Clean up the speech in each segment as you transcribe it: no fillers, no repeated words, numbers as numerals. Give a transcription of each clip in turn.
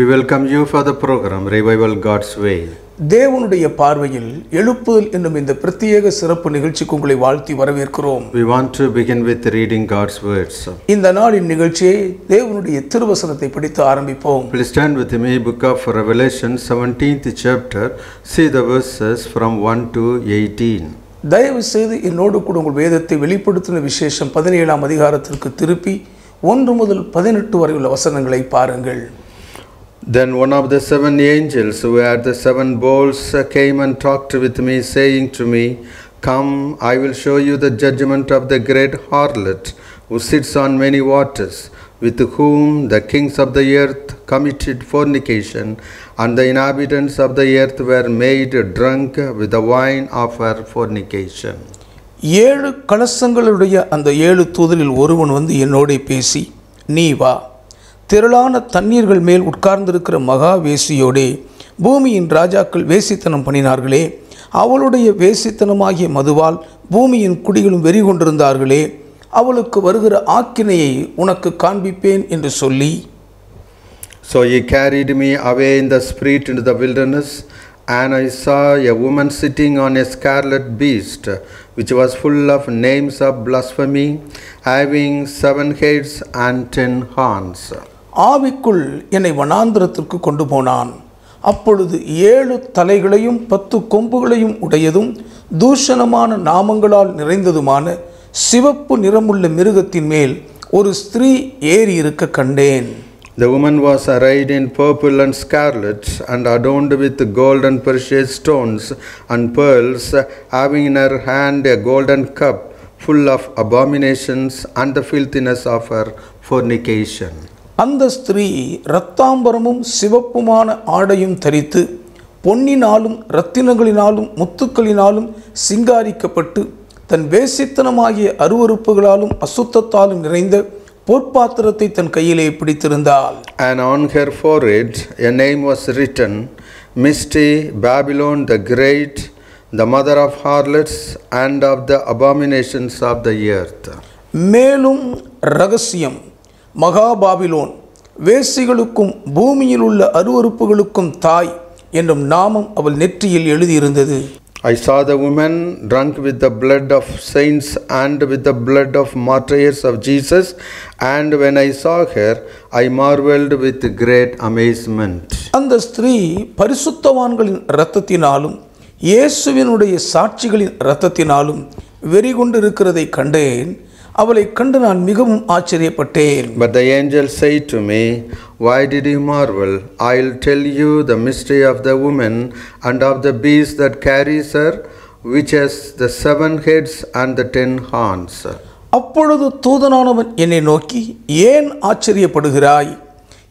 We welcome you for the program Revival God's Way. தேவனுடைய பார்வையில் எழுப்புதல் என்னும் இந்த பிரத்யேக சிறப்பு நிகழ்ச்சிக்கு உங்களை வாழ்த்தி வரவேற்கிறோம். We want to begin with reading God's words. இந்த நாளின் நிகழ்ச்சியை தேவனுடைய திருவசனத்தை படித்து ஆரம்பிப்போம். Please stand with me, Book of Revelation, 17th chapter. See the verses from 1 to 18. தயவு செய்து என்னோடு கூட உங்கள் வேதத்தை வெளிப்படுத்தின விசேஷம் 17ஆம் அதிகாரத்திற்கு திருப்பி 1 முதல் 18 வரை உள்ள வசனங்களை பாருங்கள். Then one of the 7 angels who had the 7 bowls came and talked with me, saying to me, "Come, I will show you the judgment of the great harlot, who sits on many waters, with whom the kings of the earth committed fornication, and the inhabitants of the earth were made drunk with the wine of her fornication." 7 கலசங்களுடைய அந்த 7 தூதரில் ஒருவன் வந்து என்னோடே பேசி, "நீ வா, திரளான தண்ணீர்கள் மேல் உட்கார்ந்திருக்கிற மகா வேசியோடே பூமியின் ராஜாக்கள் வேசித்தனம் பண்ணினார்களே, அவளுடைய வேசித்தனமாகிய மதுவால் பூமியின் குடிகளும் வெறி கொண்டிருந்தார்களே, அவளுக்கு வருகிற ஆக்கினையை உனக்கு காண்பிப்பேன் என்று சொல்லி." So he carried me away in the spirit into the wilderness, and I saw a woman sitting on a scarlet beast, which was full of names of blasphemy, having 7 heads and 10 horns. ஆவிக்குள் என்னை வனாந்திரத்திற்கு கொண்டு போனான். அப்பொழுது 7 தலைகளையும் 10 கொம்புகளையும் உடையதும் தூஷணமான நாமங்களால் நிறைந்ததுமான சிவப்பு நிறமுள்ள மிருகத்தின் மேல் ஒரு ஸ்திரீ ஏறி இருக்க கண்டேன். The woman was arrayed in purple and scarlet, and adorned with gold and precious stones and pearls, having in her hand a golden cup full of abominations and the filthiness of her fornication. அந்த ஸ்திரீ இரத்தாம்பரமும் சிவப்புமான ஆடையும் தரித்து பொன்னினாலும் இரத்தினங்களினாலும் முத்துக்களினாலும் சிங்காரிக்கப்பட்டு தன் வேசித்தனமாகிய அருவருப்புகளாலும் அசுத்தத்தாலும் நிறைந்த பொற்பாத்திரத்தை தன் கையிலே பிடித்திருந்தாள். And on her forehead a name was written, Mystery, Babylon the Great, the mother of harlots and of the abominations of the earth. மேலும் ரகசியம், மகா Babylon, வேசிகளுக்கும் பூமியில் உள்ள அருவருப்புகளுக்கும் தாய் என்னும் நாமம் அவள் நெற்றியில் எழுதியிருந்தது. I saw the woman drunk with the blood of saints and with the blood of martyrs of Jesus, and when I saw her, I marveled with great amazement. அந்த ஸ்திரீ பரிசுத்தவான்களின் இரத்தத்தினாலும் இயேசுவினுடைய சாட்சிகளின் இரத்தத்தினாலும் வெறி கொண்டிருக்கிறதை கண்டேன். அவளை கண்டு நான் மிகவும் ஆச்சரியப்பட்டேன். But the angel said to me, "Why did you marvel? I'll tell you the mystery of the woman and of the beast that carries her, which has the 7 heads and the 10 horns." அப்பொழுது தூதனானவன் என்னை நோக்கி, "ஏன் ஆச்சரியப்படுகிறாய்?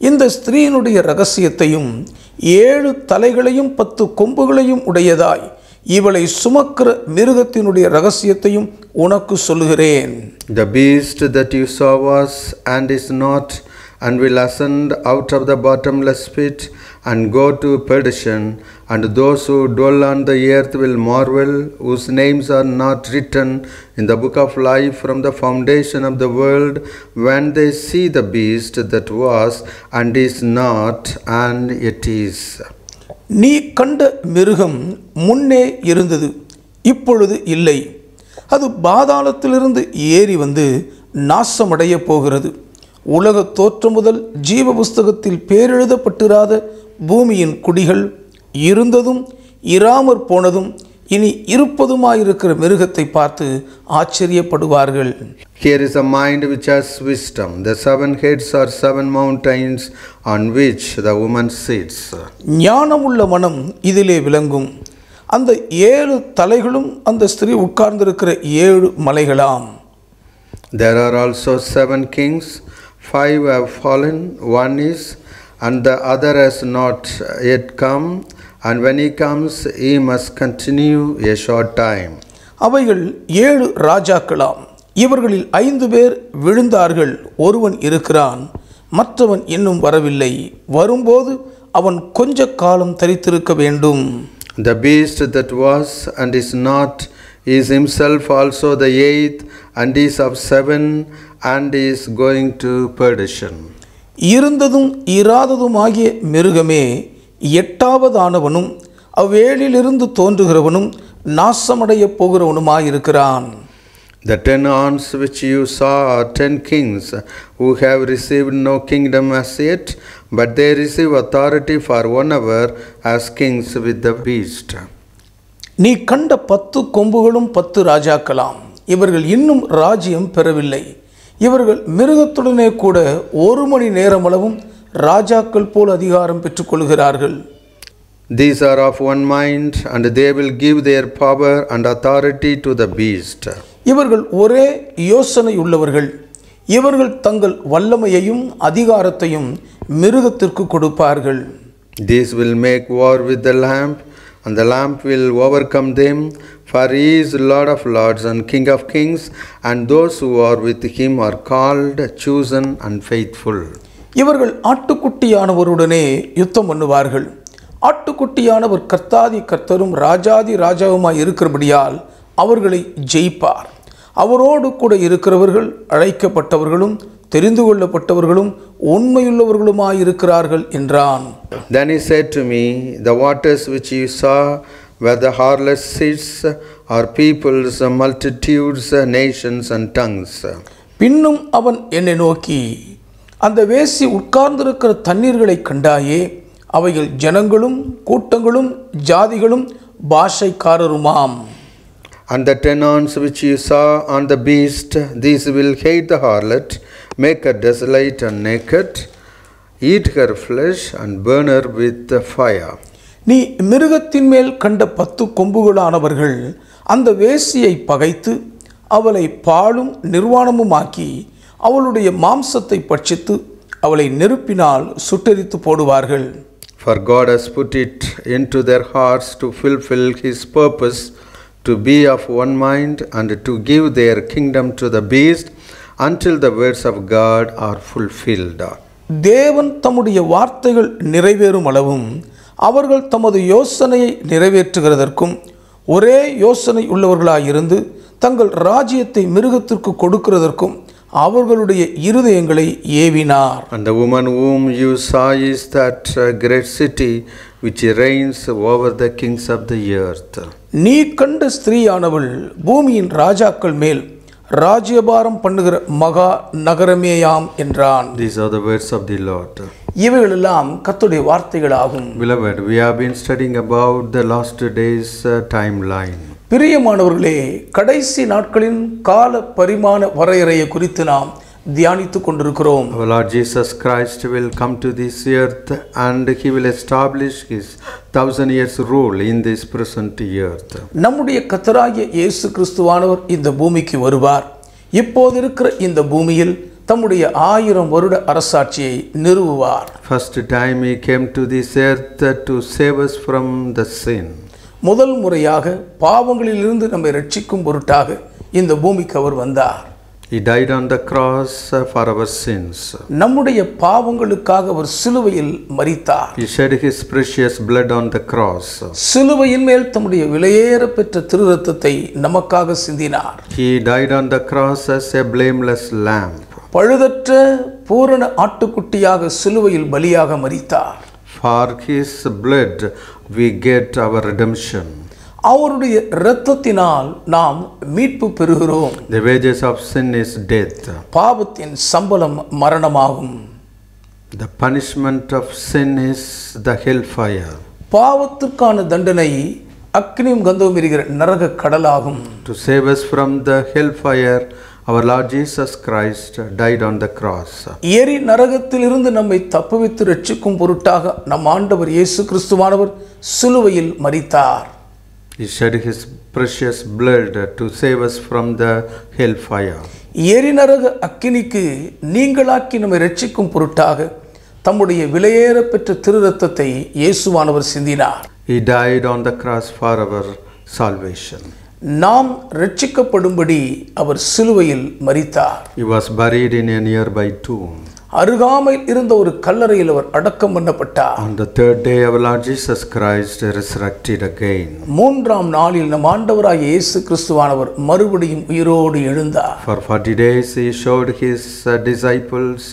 இந்த ஸ்திரீயினுடைய இரகசியத்தையும் 7 தலைகளையும் 10 கொம்புகளையும் உடையதாய் இவளை சுமக்கிற மிருகத்தினுடைய இரகசியத்தையும் உனக்கு சொல்லுகிறேன். The beast that you saw was and is not, and will ascend out of the bottomless pit and go to perdition, and those who dwell on the earth will marvel, whose names are not written in the book of life from the foundation of the world, when they see the beast that was and is not and yet is. நீ கண்ட மிருகம் முன்னே இருந்தது, இப்பொழுது இல்லை. அது பாதாளத்திலிருந்து ஏறி வந்து நாசமடைய போகிறது. உலக தோற்றம் முதல் ஜீவ புஸ்தகத்தில் பேரெழுதப்பட்டிராத பூமியின் குடிகள் இருந்ததும் இராமற் போனதும் இனி இருப்பதுமாயிருக்கிற மிருகத்தை பார்த்து ஆச்சரியப்படுவார்கள். Here is a mind which has wisdom. The 7 heads are 7 mountains on which the woman sits. ஞானமுள்ள மனம் இதிலே விளங்கும். அந்த 7 தலைகளும் அந்த ஸ்திரீ உட்கார்ந்திருக்கிற 7 மலைகளாம். There are also 7 kings. 5 have fallen, one is, and the other has not yet come, and when he comes, he must continue a short time. அவைகள் 7 ராஜாக்களாம். இவர்களில் 5 பேர் விழுந்தார்கள், ஒருவன் இருக்கிறான், மற்றவன் இன்னும் வரவில்லை. வரும்போது அவன் கொஞ்ச காலம் தரித்திருக்க வேண்டும். The beast that was and is not is himself also the 8th, and is of 7, and is going to perdition. இருந்ததும் இராததுமாகிய மிருகமே எட்டாவதானவனும் அவ்வேளிலிருந்து தோன்றுகிறவனும் நாசமடைய போகிறவனுமாயிருக்கிறான். The 10 horns which you saw are 10 kings who have received no kingdom as yet, but they receive authority for 1 hour as kings with the beast. நீ கண்ட 10 கொம்புகளும் 10 ராஜாக்களாம். இவர்கள் இன்னும் ராஜ்யம் பெறவில்லை. இவர்கள் மிருகத்துடனே கூட 1 மணி நேரமளவும் ராஜாக்கள் போல் அதிகாரம் பெற்றுக்கொள்கிறார்கள். These are of one mind, and they will give their power and authority to the beast. இவர்கள் ஒரே யோசனை உள்ளவர்கள். இவர்கள் தங்கள் வல்லமையையும் அதிகாரத்தையும் மிருகத்திற்கு கொடுப்பார்கள். These will make war with the lamb, and the lamb will overcome them, for he is Lord of lords and King of kings, and those who are with him are called, chosen and faithful. இவர்கள் ஆட்டுக்குட்டியானவருடனே யுத்தம் பண்ணுவார்கள். ஆட்டுக்குட்டியானவர் கர்த்தாதி கர்த்தரும் ராஜாதி ராஜாவுமாய் இருக்கிறபடியால் அவர்களை ஜெயிப்பார். அவரோடு கூட இருக்கிறவர்கள் அழைக்கப்பட்டவர்களும் தெரிந்து கொள்ளப்பட்டவர்களும் உண்மையுள்ளவர்களுமாயிருக்கிறார்கள் என்றான். Then he said to me, the waters which you saw where the harlot sits are peoples, multitudes, nations and tongues. பின்னும் அவன் என்னை நோக்கி, அந்த வேசி உட்கார்ந்திருக்கிற தண்ணீர்களை கண்டாயே, அவைகள் ஜனங்களும் கூட்டங்களும் ஜாதிகளும் பாஷைக்காரருமாம். And the 10 horns which you saw on the beast, these will hate the harlot, make her desolate and naked, eat her flesh and burn her with fire. நீ மிருகத்தின் மேல் கண்ட 10 கொம்புகளானவர்கள் அந்த வேசியை பகைத்து அவளை பாழும் நிர்வாணமுமாக்கி அவளுடைய மாம்சத்தை பட்சித்து அவளை நெருப்பினால் சுட்டெரித்து போடுவார்கள். For God has put it into their hearts to fulfill his purpose, to be of one mind and to give their kingdom to the beast until the words of God are fulfilled. தேவன் தம்முடைய வார்த்தைகள் நிறைவேறும் அளவும் அவர்கள் தமது யோசனையை நிறைவேற்றுகிறதற்கும் ஒரே யோசனை உள்ளவர்களாயிருந்து தங்கள் ராஜ்யத்தை மிருகத்திற்கு கொடுக்கிறதற்கும் அவர்களுடைய இருதயங்களை ஏவினார். And the woman whom you saw is that great city which reigns over the kings of the earth. நீ கண்ட ஸ்திரீயானவள் பூமியின் ராஜாக்கள் மேல் ராஜ்யபாரம் பண்ணுகிற மகா நகரமேயாம் என்றான். These are the words of the Lord. இவைகளெல்லாம் கர்த்தருடைய வார்த்தைகளாகும். Beloved, we have been studying about the last days timeline. பிரியமானவர்களே, கடைசி நாட்களின் கால பரிமாண வரையறையை குறித்து நாம் தியானித்துக் கொண்டிருக்கிறோம். Our Lord Jesus Christ will come to this earth and he will establish his 1000 years rule in this present earth. நம்முடைய கர்த்தராகிய இயேசு கிறிஸ்துவானவர் இந்த பூமிக்கு வருவார். இப்போது இருக்கிற இந்த பூமியில் தம்முடைய 1000 வருட அரசாட்சியை நிறுவுவார். First time he came to this earth to save us from the sin. முதல் முறையாக பாவங்களிலிருந்து நம்மை ரட்சிக்கும் பொருட்டாக இந்த பூமிக்கு அவர் வந்தார். He died on the cross for our sins. நம்முடைய பாவங்களுக்காக அவர் சிலுவையில் மரித்தார். He shed his precious blood on the cross. சிலுவையின் மேல் தம்முடைய விலையேற பெற்ற திரு இரத்தத்தை நமக்காக சிந்தினார். He died on the cross as a blameless lamb. பழுதற்ற பூரண ஆட்டுக்குட்டியாக சிலுவையில் பலியாக மரித்தார். For his blood we get our redemption. அவருடைய இரத்தத்தினால் நாம் மீட்பு பெறுகிறோம். The wages of sin is death. பாவத்தின் சம்பளம் மரணமாகும். The punishment of sin is the hellfire. பாவத்திற்கான தண்டனை அக்னியும் கந்தமும் எரிகிற நரக கடலாகும். To save us from the hellfire, our Lord Jesus Christ died on the cross. எரி நரகத்திலிருந்து நம்மை தப்புவித்து ரட்சிக்கும் பொருட்டாக நம் ஆண்டவர் இயேசு கிறிஸ்துவானவர் சிலுவையில் மரித்தார். He shed his precious blood to save us from the hellfire. எரி நரக அக்கினிக்கு நீங்களாக்கி நம்மை ரட்சிக்கும் பொருட்டாக தம்முடைய விலையேற பெற்ற திரு இரத்தத்தை இயேசுவானவர் சிந்தினார். He died on the cross for our salvation. நாம் ரட்சிக்கப்படும்படி அவர் சிலுவையில் மரித்தார். He was buried in a nearby tomb. அருகாமையில் இருந்த ஒரு கல்லறையில் அவர் அடக்கம் பண்ணப்பட்டார். On the third day, our Lord Jesus Christ resurrected again. மூன்றாம் நாளில் நம் ஆண்டவராகிய இயேசு கிறிஸ்துவானவர் மறுபடியும் உயிரோடு எழுந்தார். For 40 days he showed his disciples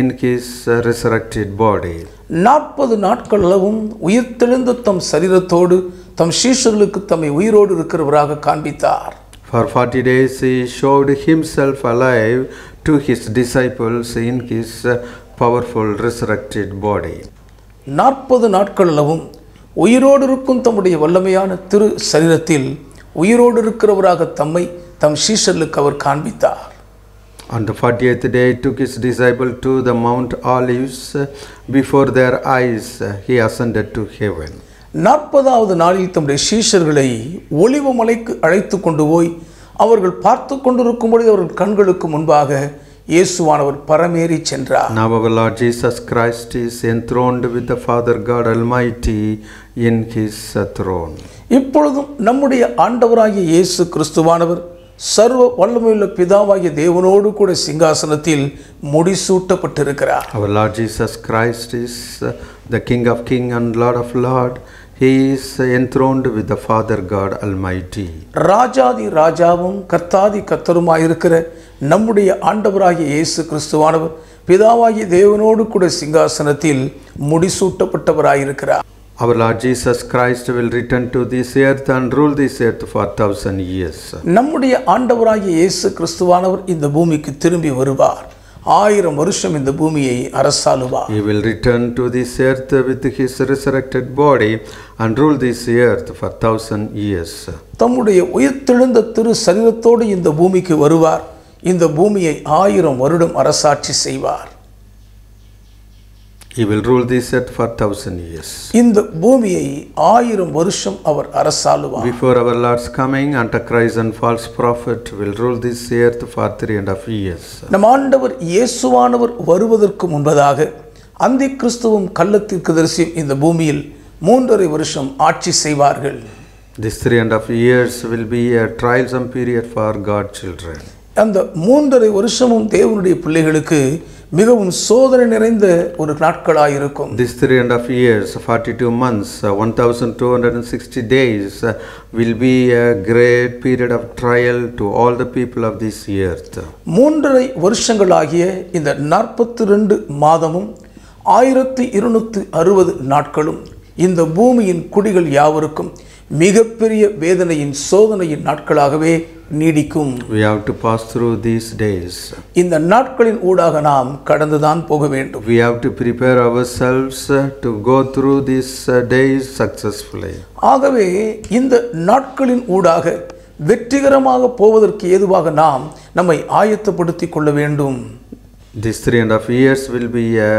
in his resurrected body. 40 நாட்கள் அளவும் உயிர்த்தெழுந்த தம் சரீரத்தோடு தம் சீஷர்களுக்கு தம்மை உயிரோடு இருக்கிறவராக காண்பித்தார். For 40 days he showed himself alive to his disciples in his powerful resurrected body. 40 நாட்கள் அளவும் உயிரோடு இருக்கும் தம்முடைய வல்லமையான திரு சரீரத்தில் உயிரோடு இருக்கிறவராக தம்மை தம் சீஷர்களுக்கு அவர் காண்பித்தார். On the 40th day he took his disciples to the Mount Olives. Before their eyes he ascended to heaven. 40வது நாளில் தம்முடைய சீஷர்களை ஒலிவ மலைக்கு அழைத்து கொண்டு போய் அவர்கள் பார்த்து கொண்டிருக்கும்பொழுது அவர்கள் கண்களுக்கு முன்பாக இயேசுவானவர் பரமேறி சென்றார். Now our Lord Jesus Christ is enthroned with the Father God Almighty in his throne. இப்பொழுதும் நம்முடைய ஆண்டவராகிய இயேசு கிறிஸ்துவானவர் சர்வ வல்லமையுள்ள பிதாவாகிய தேவனோடு கூட சிங்காசனத்தில் முடிசூட்டப்பட்டிருக்கிறார். Our Lord Jesus Christ is the King of Kings and Lord of Lords. He is enthroned with the Father God Almighty. ராஜாதி ராஜாவும் கர்த்தாதி கர்த்தருமாயிருக்கிற நம்முடைய ஆண்டவராகிய இயேசு கிறிஸ்துவானவர் பிதாவாகிய தேவனோடு கூட சிங்காசனத்தில் முடிசூட்டப்பட்டவராயிருக்கிறார். Our Lord Jesus Christ will return to this earth and rule this earth for 1000 years. நம்முடைய ஆண்டவராகிய இயேசு கிறிஸ்துவானவர் இந்த பூமிக்கு திரும்பி வருவார். 1000 வருஷம் இந்த பூமியை அரசாளுவார். He will return to this earth with his resurrected body and rule this earth for 1000 years. தம்முடைய உயிர்த்தெழுந்த திரு சரீரத்தோடு இந்த பூமிக்கு வருவார். இந்த பூமியை 1000 வருடம் அரசாட்சி செய்வார். He will rule this earth for 1000 years. இந்த பூமியை 1000 வருஷம் அவர் அரசாளுவார். Before our Lord's coming, Antichrist and false prophet will rule this earth for 3.5 years. நம் ஆண்டவர் இயேசுவானவர் வருவதற்கு முன்பதாக அந்தி கிறிஸ்துவும் கள்ளத்தீர்க்கதரிசியும் இந்த பூமியில் 3.5 வருஷம் ஆட்சி செய்வார்கள். This 3.5 years will be a trialsome period for God's children. அந்த 3.5 வருஷமும் தேவனுடைய பிள்ளைகளுக்கு மிகவும் சோதனை நிறைந்த ஒரு நாட்களாக இருக்கும். This 3.5 years, 42 months, 1260 days will be a great period of trial to all the people of this earth. 3.5 வருஷங்களாகிய இந்த 42 மாதமும் 1260 நாட்களும் இந்த பூமியின் குடிகள் யாவருக்கும் மிகப்பெரிய வேதனையின் சோதனையின் நாட்களாகவே நீடிக்கும். We have to pass through these days. இந்த நாட்களின் ஊடாக நாம் கடந்துதான் போக வேண்டும். We have to prepare ourselves to go through these days successfully. ஆகவே இந்த நாட்களின் ஊடாக வெற்றிகரமாக போவதற்கு ஏதுவாக நாம் நம்மை ஆயத்தப்படுத்திக் கொள்ள வேண்டும். These 3.5 years will be a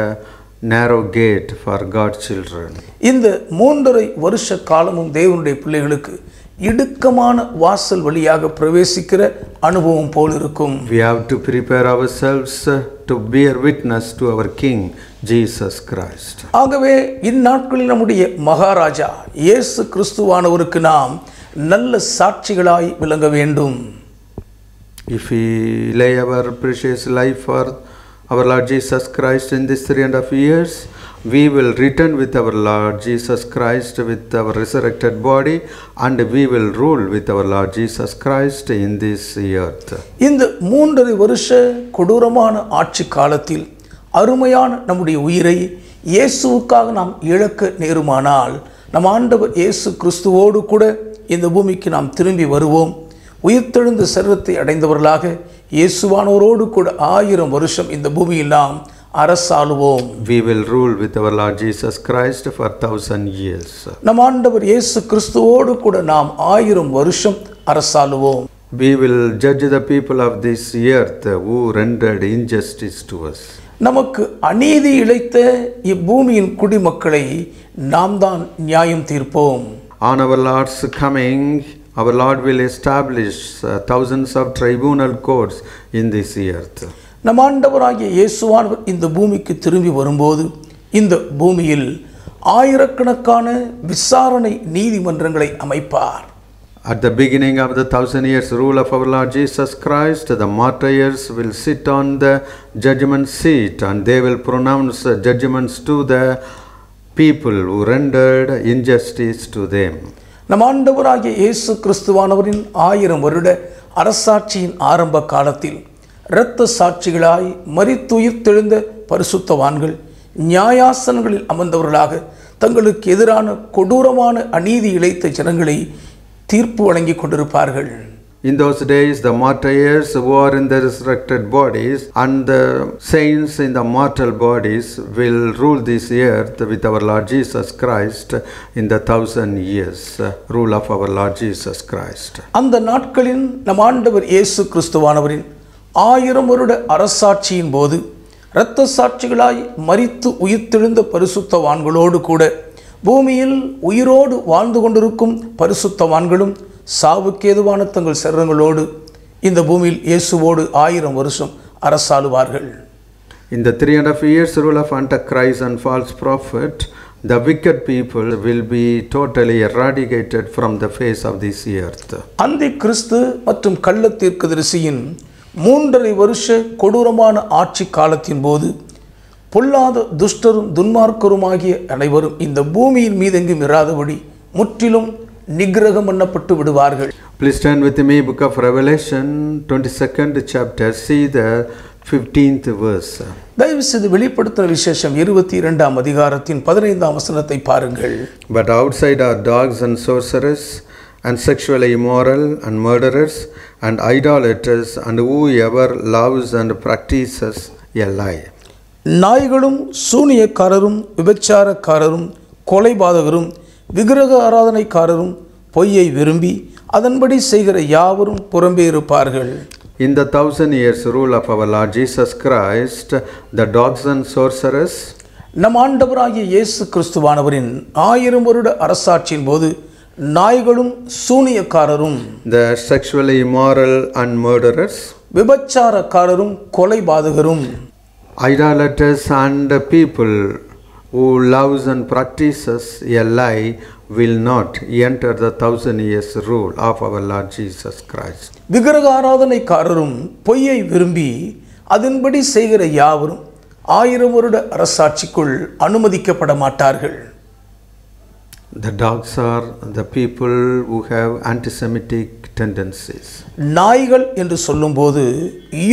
narrow gate for God's children. இந்த 3.5 வருஷ காலமும் தேவனுடைய பிள்ளைகளுக்கு இடுக்கமான வாசல் வழியாக பிரவேசிக்கிற அனுபவம் போல் இருக்கும். We have to prepare ourselves to bear witness to our King Jesus Christ. ஆகவே இந்நாட்களில் நம்முடைய மகாராஜா இயேசு கிறிஸ்துவானவருக்கு நாம் நல்ல சாட்சிகளாய் விளங்க வேண்டும். If we lay our precious life for our Lord Jesus Christ in this 3.5 years, we will return with our Lord Jesus Christ with our resurrected body, and we will rule with our Lord Jesus Christ in this earth. இந்த 3.5 வருஷ கொடூரமான ஆட்சி காலத்தில் அருமையான நம்முடைய உயிரை இயேசுவுக்காக நாம் இழக்க நேருமானால் நம் ஆண்டவர் இயேசு கிறிஸ்துவோடு கூட இந்த பூமிக்கு நாம் திரும்பி வருவோம். உயிர்த்தெழுந்த சரீரத்தை அடைந்தவர்களாக இயேசுவானவரோடு கூட 1000 வருஷம் இந்த பூமியில் நாம் அரசாளுவோம். We will rule with our Lord Jesus Christ for 1000 years. நம் ஆண்டவர் இயேசு கிறிஸ்துவோடு கூட நாம் 1000 வருஷம் அரசாளுவோம். We will judge the people of this earth who rendered injustice to us. நமக்கு அநீதி இழைத்த இப்பூமியின் குடிமக்களை நாம் தான் நியாயம் தீர்ப்போம். On our Lord's coming, our Lord will establish thousands of tribunal courts in this earth. நம் ஆண்டவராகிய இயேசுவானவர் இந்த பூமிக்கு திரும்பி வரும்போது இந்த பூமியில் ஆயிரக்கணக்கான விசாரணை நீதிமன்றங்களை அமைப்பார். At the beginning of the 1,000 years rule of our Lord Jesus Christ, the martyrs will sit on the judgment seat and they will pronounce judgments to the people who rendered injustice to them. நம் ஆண்டவராகிய இயேசு கிறிஸ்துவானவரின் 1000 வருட அரசாட்சியின் ஆரம்ப காலத்தில் இரத்த சாட்சிகளாய் மரித்துயிர்த்தெழுந்த பரிசுத்தவான்கள் நியாயாசனங்களில் அமர்ந்தவர்களாக தங்களுக்கு எதிரான கொடூரமான அநீதி இழைத்த ஜனங்களை தீர்ப்பு வழங்கி கொண்டிருப்பார்கள். In those days, the martyrs who are in the resurrected bodies and the saints in the mortal bodies will rule this earth with our Lord Jesus Christ in the 1,000 years rule of our Lord Jesus Christ. அந்த நாட்களில் நம் ஆண்டவர் இயேசு கிறிஸ்துவானவரின் 1000 வருட அரசாட்சியின் போது இரத்த சாட்சிகளாய் மரித்து உயிர்த்தெழுந்த பரிசுத்தவான்களோடு கூட பூமியில் உயிரோடு வாழ்ந்து கொண்டிருக்கும் பரிசுத்தவான்களும் சாவுக்கேதுவான தங்கள் சரீரங்களோடு இந்த பூமியில் இயேசுவோடு 1000 வருஷம் அரசாளுவார்கள். In the 3.5 years rule of Antichrist and false prophet, the wicked people will be totally eradicated from the face of this earth. அந்தி கிறிஸ்து மற்றும் கள்ள தீர்க்கதரிசியின் 3.5 வருஷ கொடூரமான ஆட்சி காலத்தின் போது பொல்லாத துஷ்டரும் துன்மார்க்கருமாகிய அனைவரும் இந்த பூமியின் மீதெங்கும் இராதபடி முற்றிலும் நிகிரகம் பண்ணப்பட்டு விடுவார்கள். Please turn with me, book of Revelation, 22nd chapter, see the 15th verse. தயவு செய்து வெளிப்படுத்தின விசேஷம் 22ஆம் அதிகாரத்தின் 15ஆம் வசனத்தை பாருங்கள். But outside are dogs and sorcerers and sexually immoral and murderers and idolaters and whoever loves and practices a lie. நாய்களும் சூனியக்காரரும் விபச்சாரக்காரரும் கொலைபாதகரும் விக்கிரக ஆராதனைக்காரரும் பொய்யை விரும்பி அதன்படி செய்கிற யாவரும் புறம்பே இருப்பார்கள். In the 1,000 years rule of our Lord Jesus Christ, the dogs and sorcerers, நம் ஆண்டவராகிய இயேசு கிறிஸ்துவானவரின் 1000 வருட அரசாட்சியின் போது நாய்களும் சூனியக்காரரும், the sexually immoral and murderers, விபச்சாரக்காரரும் கொலைபாதகரும், idolaters and people who loves and practices a lie will not enter the 1,000 years rule of our Lord Jesus Christ. விக்கிரக ஆராதனைக்காரரும் பொய்யை விரும்பி அதன்படி செய்கிற யாவரும் 1000 வருட அரசாட்சிக்குள் அனுமதிக்கப்பட மாட்டார்கள். The dogs are the people who have anti-Semitic tendencies. நாய்கள் என்று சொல்லும்போது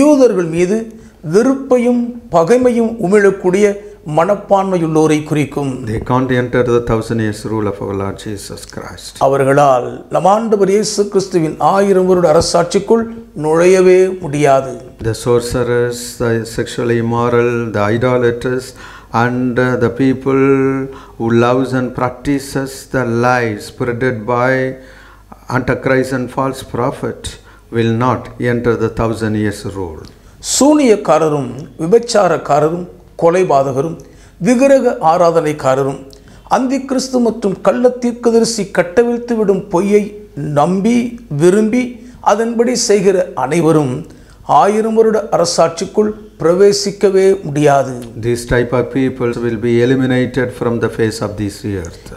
யூதர்கள் மீது வெறுப்பையும் பகைமையும் உமிழக்கூடிய மனப்பான்மையுள்ளோரை குறிக்கும். They can't enter the 1,000 years rule of our Lord Jesus Christ. அவர்களால் நம் ஆண்டவர் இயேசு கிறிஸ்துவின் 1000 வருட அரசாட்சிக்குள் நுழையவே முடியாது. The sorcerers, the sexually immoral, the idolaters and the people who loves and practices the lies spreaded by Antichrist and false prophet will not enter the 1,000 years rule. சூனியக்காரரும் விபச்சாரக்காரரும் கொலைபாதகரும் விக்கிரக ஆராதனைக்காரரும் அந்தி கிறிஸ்து மற்றும் கள்ள தீர்க்கதரிசி கட்டவிழ்த்து விடும் பொய்யை நம்பி விரும்பி அதன்படி செய்கிற அனைவரும் 1000 வருட அரசாட்சிக்குள் பிரவேசிக்கவே முடியாது. These type of people will be eliminated from the face of this earth.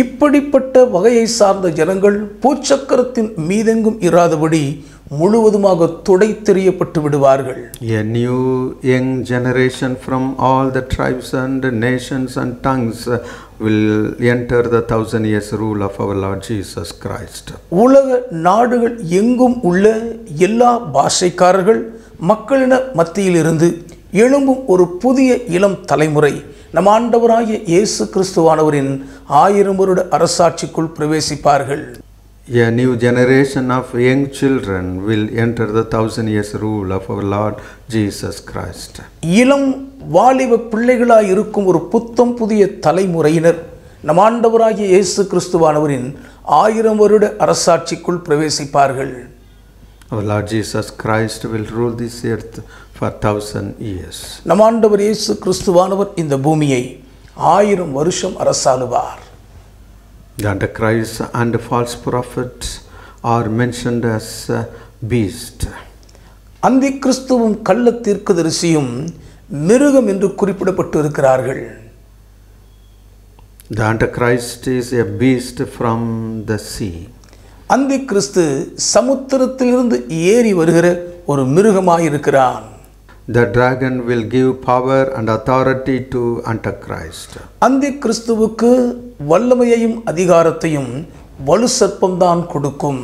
இப்படிப்பட்ட வகையை சார்ந்த ஜனங்கள் பூச்சக்கரத்தின் மீதெங்கும் இராதபடி முழுவதுமாக துடைத்தெறியப்பட்டு விடுவார்கள். A new young generation from all the tribes and nations and tongues will enter the 1,000 years rule of our Lord Jesus Christ. உலக நாடுகள் எங்கும் உள்ள எல்லா பாஷைக்காரர்கள் மக்களின மத்தியில் இருந்து எழும்பும் ஒரு புதிய இளம் தலைமுறை நம் ஆண்டவராகிய இயேசு கிறிஸ்துவானவரின் 1000 வருட அரசாட்சிக்குள் பிரவேசிப்பார்கள். A new generation of young children will enter the 1,000 years rule of our Lord Jesus Christ. இளம் வாலிப பிள்ளைகளாய் இருக்கும் ஒரு புத்தம் புதிய தலைமுறையினர் நம் ஆண்டவராகிய இயேசு கிறிஸ்துவானவரின் 1000 வருட அரசாட்சிக்குள் பிரவேசிப்பார்கள். Our Lord Jesus Christ will rule this earth for 1,000 years. நம் ஆண்டவர் இயேசு கிறிஸ்துவானவர் இந்த பூமியை 1000 வருஷம் அரசாளுவார். The Antichrist and false prophets are mentioned as beast. அந்தி கிறிஸ்துவும் கள்ள தீர்க்கதரிசியும் மிருகம் என்று குறிப்பிடப்பட்டு இருக்கிறார்கள். The Antichrist is a beast from the sea. அந்தி கிறிஸ்து சமுத்திரத்திலிருந்து ஏறி வருகிற ஒரு மிருகமாயிருக்கிறான். The dragon will give power and authority to Antichrist. அந்தி கிறிஸ்துவுக்கு வல்லமையையும் அதிகாரத்தையும் வலு சர்ப்பம்தான் கொடுக்கும்.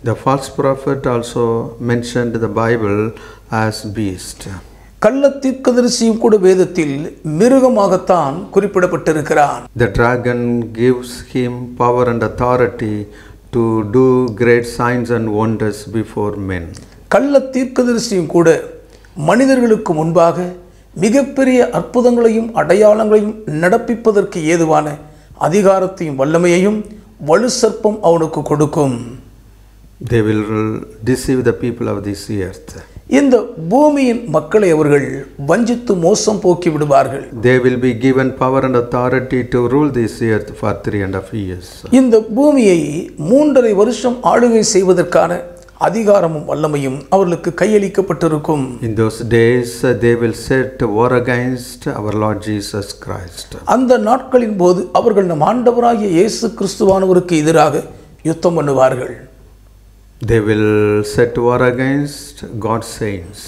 The false prophet also mentioned the Bible as beast. கள்ள தீர்க்கதரிசியும் கூட வேதத்தில் மிருகமாகத்தான் குறிப்பிடப்பட்டிருக்கிறான். The dragon gives him power and authority to do great signs and wonders before men. கள்ள தீர்க்கதரிசியும் கூட மனிதர்களுக்கு முன்பாக மிகப்பெரிய அற்புதங்களையும் அடையாளங்களையும் நடப்பிப்பதற்கு ஏதுவான அதிகாரத்தையும் வல்லமையையும் வலு சர்ப்பம் அவனுக்கு கொடுக்கும். They will deceive the people of this earth. இந்த பூமியின் மக்களை அவர்கள் வஞ்சித்து மோசம் போக்கி விடுவார்கள். They will be given power and authority to rule this earth for 3.5 years. இந்த பூமியை 3.5 வருஷம் ஆளுகை செய்வதற்கான அதிகாரமும் வல்லமையும் அவர்களுக்கு கையளிக்கப்பட்டிருக்கும். In those days they will set war against our Lord Jesus Christ. அந்த நாட்களின் போது அவர்கள் நம் ஆண்டவராகிய இயேசு கிறிஸ்துவானவருக்கு எதிராக யுத்தம் பண்ணுவார்கள். They will set war against God's saints.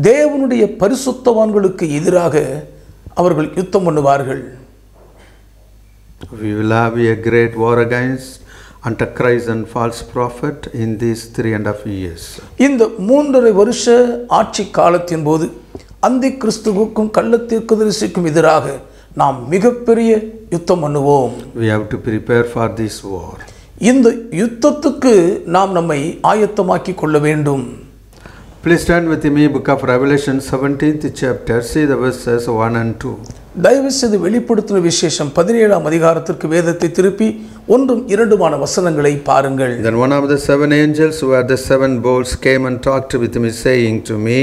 தேவனுடைய பரிசுத்தவான்களுக்கு எதிராக அவர்கள் யுத்தம் பண்ணுவார்கள். We will have a great war against Antichrist and false prophet in these 3.5 years. இந்த 3.5 வருஷ ஆட்சி காலத்தின் போது அந்தி கிறிஸ்துவுக்கும் கள்ள தீர்க்கதரிசிக்கும் எதிராக நாம் மிகப்பெரிய யுத்தம் பண்ணுவோம். We have to prepare for this war. இந்த யுத்தத்துக்கு நாம் நம்மை ஆயத்தமாக்கி கொள்ள வேண்டும். Please turn with me book of Revelation 17th chapter. See the verses 1 and 2. தயவு செய்து வெளிப்படுத்தின விசேஷம் 17ஆம் அதிகாரத்திற்கு வேதத்தை திருப்பி 1-2 வசனங்களை பாருங்கள். Then one of the 7 angels who had the 7 bowls came and talked with me, saying to me,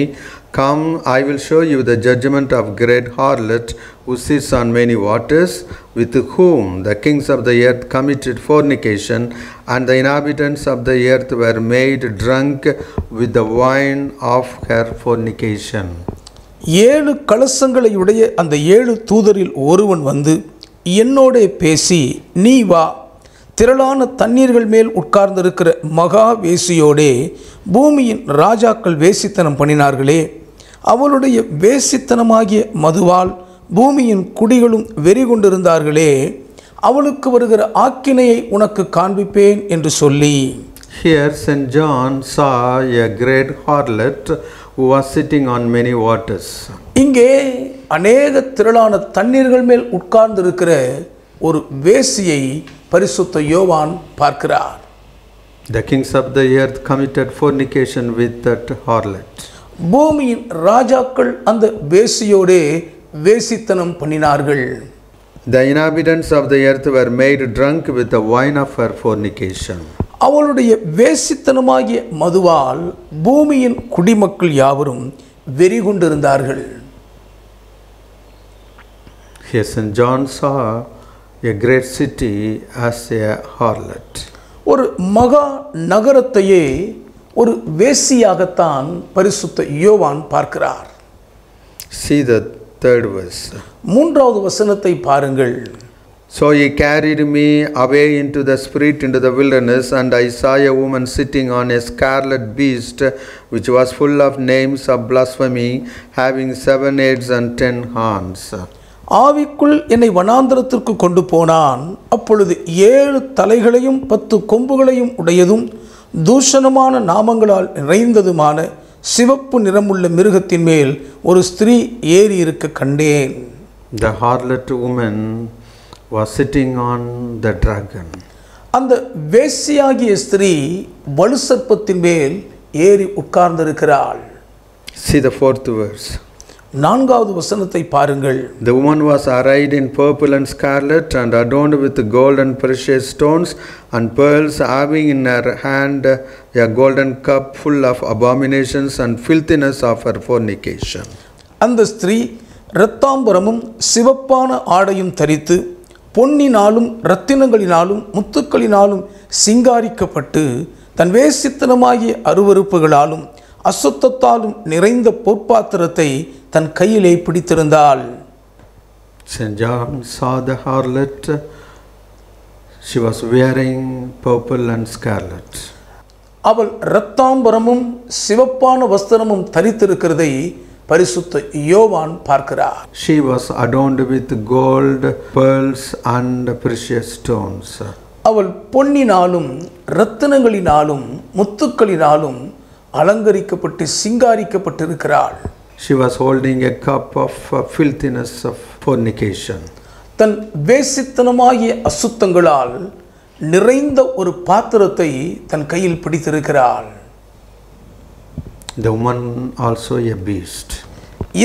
Come, I will show you the judgment of great harlot who sits on many waters, with whom the kings of the earth committed fornication, and the inhabitants of the earth were made drunk with the wine of her fornication. 7 கலசங்களை உடைய அந்த 7 தூதரில் ஒருவன் வந்து என்னோடே பேசி, நீ வா, திரளான தண்ணீர்கள் மேல் உட்கார்ந்திருக்கிற மகா வேசியோடே பூமியின் ராஜாக்கள் வேசித்தனம் பண்ணினார்களே, அவளுடைய வேசித்தனமாகிய மதுவால் பூமியின் குடிகளும் வெறி கொண்டிருந்தார்களே, அவளுக்கு வருகிற ஆக்கினையை உனக்கு காண்பிப்பேன் என்று சொல்லி. Here St. John saw a great harlot who was sitting on many waters. இங்கே அநேக திரளான தண்ணீர்கள் மேல் உட்கார்ந்திருக்கிற ஒரு வேசியை பரிசுத்த யோவான் பார்க்கிறார். The kings of the earth committed fornication with that harlot. பூமியின் ராஜாக்கள் அந்த வேசியோடே வேசித்தனம் பண்ணினார்கள். The inhabitants of the earth were made drunk with the wine of her fornication. அவளுடைய வேசித்தனமாகிய மதுவால் பூமியின் குடிமக்கள் யாவரும் வெறி கொண்டிருந்தார்கள். Here St. John saw a great city as a harlot. ஒரு மகா நகரத்தையே ஒரு வேசியாகத்தான் பரிசுத்த யோவான் பார்க்கிறார். See the 3rd verse. 3வது வசனத்தை பாருங்கள். So he carried me away into the spirit into the wilderness, and I saw a woman sitting on a scarlet beast, which was full of names of blasphemy, having 7 heads and 10 horns. ஆவிக்குள் என்னை வனாந்தரத்திற்கு கொண்டு போனான். அப்பொழுது 7 தலைகளையும் 10 கொம்புகளையும் உடையதும் தூஷணமான நாமங்களால் நிறைந்ததுமான சிவப்பு நிறமுள்ள மிருகத்தின் மேல் ஒரு ஸ்திரீ ஏறி இருக்க கண்டேன். The harlot woman was sitting on the dragon. அந்த வேசியாகிய ஸ்திரீ வலு சர்ப்பத்தின் மேல் ஏறி உட்கார்ந்திருக்கிறாள். See the 4th verse. 4வது வசனத்தை பாருங்கள். The woman was arrayed in purple and scarlet, and adorned with gold and precious stones and pearls, having in her hand a golden cup full of abominations and filthiness of her fornication. அந்த ஸ்திரீ இரத்தாம்பரமும் சிவப்பான ஆடையும் தரித்து பொன்னினாலும் இரத்தினங்களினாலும் முத்துக்களினாலும் சிங்காரிக்கப்பட்டு தன் வேசித்தனமாகிய அருவருப்புகளாலும் அசுத்தத்தாலும் நிறைந்த பொற்பாத்திரத்தை தன் கையிலே பிடித்திருந்தாள். St. John saw the harlot. She was wearing purple and scarlet. அவள் இரத்தாம்பரமும் சிவப்பான வஸ்திரமும் தரித்திருக்கிறதை பரிசுத்த யோவான் பார்க்கிறார். She was adorned with gold, pearls and precious stones. அவள் பொன்னினாலும் இரத்தினங்களினாலும் முத்துக்களினாலும் அலங்கரிக்கப்பட்டு சிங்காரிக்கப்பட்டிருக்கிறாள். She was holding a cup of filthiness of fornication. தன் வேசித்தனமாகிய அசுத்தங்களால் நிறைந்த ஒரு பாத்திரத்தை தன் கையில் பிடித்திருக்கிறாள். The woman also a beast.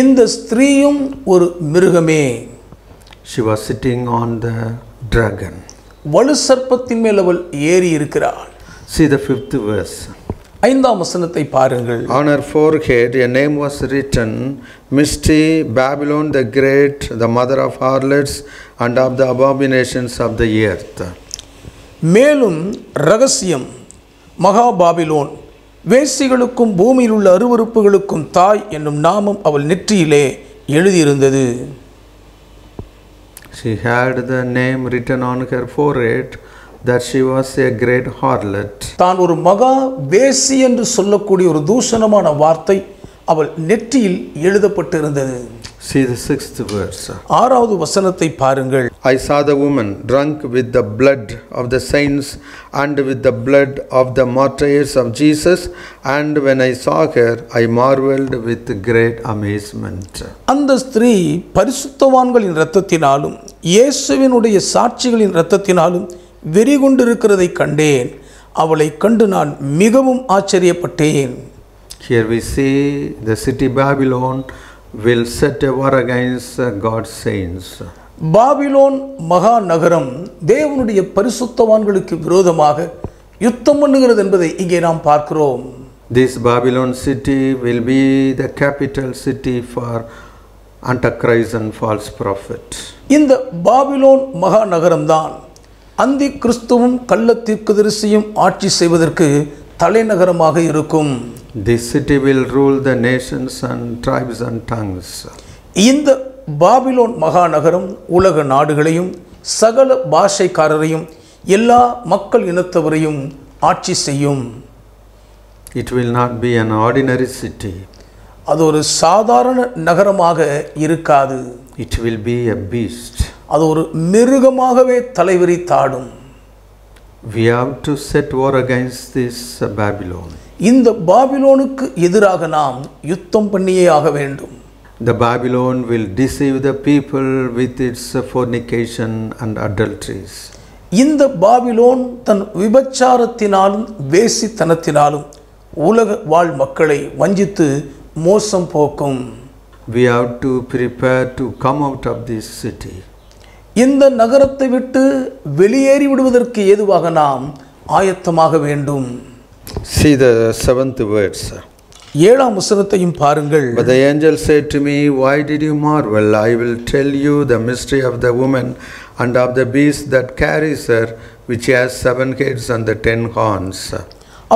இந்த ஸ்திரீயும் ஒரு மிருகமே. She was sitting on the dragon. வலு சர்ப்பத்தின் மேல் அவள் ஏறி இருக்கிறாள். See the 5th verse. 5ஆம் வசனத்தை பாருங்கள். On her forehead a name was written, Mystery, Babylon the Great, the mother of harlots and of the abominations of the earth. மேலும் ரகசியம், மகா பாபிலோன், வேசிகளுக்கும் பூமியில் உள்ள அருவருப்புகளுக்கும் தாய் என்னும் நாமம் அவள் நெற்றியிலே எழுதியிருந்தது. She had the name written on her forehead that she was a great harlot. தான் ஒரு மகா வேசி என்று சொல்லக்கூடிய ஒரு தூஷணமான வார்த்தை அவள் நெற்றியில் எழுதப்பட்டிருந்தது. See the 6th verse. 6வது வசனத்தை பாருங்கள். I saw the woman drunk with the blood of the saints and with the blood of the martyrs of Jesus, and when I saw her I marveled with great amazement. அந்த ஸ்திரீ பரிசுத்தவான்களின் இரத்தத்தினாலும் இயேசுவினுடைய சாட்சிகளின் இரத்தத்தினாலும் வெறி கொண்டிருக்கிறதை கண்டேன். அவளை கண்டு நான் மிகவும் ஆச்சரியப்பட்டேன். Here we see the city Babylon will set a war against God's saints. Babylon மகா நகரம் தேவனுடைய பரிசுத்தவான்களுக்கு விரோதமாக யுத்தம் பண்ணுகிறது என்பதை இங்கே நாம் பார்க்கிறோம். This Babylon city will be the capital city for Antichrist and false prophet. இந்த பாபிலோன் மகா நகரம்தான் அந்தி கிறிஸ்துவும் கள்ள தீர்க்கதரிசியும் ஆட்சி செய்வதற்கு தலைநகரமாக இருக்கும். This city will rule the nations and tribes and tongues. இந்த பாபிலோன் மகாநகரம் உலக நாடுகளையும் சகல பாஷைக்காரரையும் எல்லா மக்கள் இனத்தவரையும் ஆட்சி செய்யும். It will not be an ordinary city. அது ஒரு சாதாரண நகரமாக இருக்காது. It will be a beast. அது ஒரு மிருகமாகவே தலைவிரித்தாடும். We have to set war against this Babylon. இந்த பாபிலோனுக்கு எதிராக நாம் யுத்தம் பண்ணியே ஆக வேண்டும். The Babylon will deceive the people with its fornication and adulteries. இந்த பாபிலோன் தன் விபச்சாரத்தினாலும் வேசித்தனத்தினாலும் உலக வாழ் மக்களை வஞ்சித்து மோசம் போக்கும். We have to prepare to come out of this city. இந்த நகரத்தை விட்டு வெளியேறி விடுவதற்கு ஏதுவாக நாம் ஆயத்தமாக வேண்டும். See the 7th verse. 7ஆம் வசனத்தையும் பாருங்கள். But the angel said to me, Why did you marvel? I will tell you the mystery of the woman and of the beast that carries her, which has 7 heads and the 10 horns.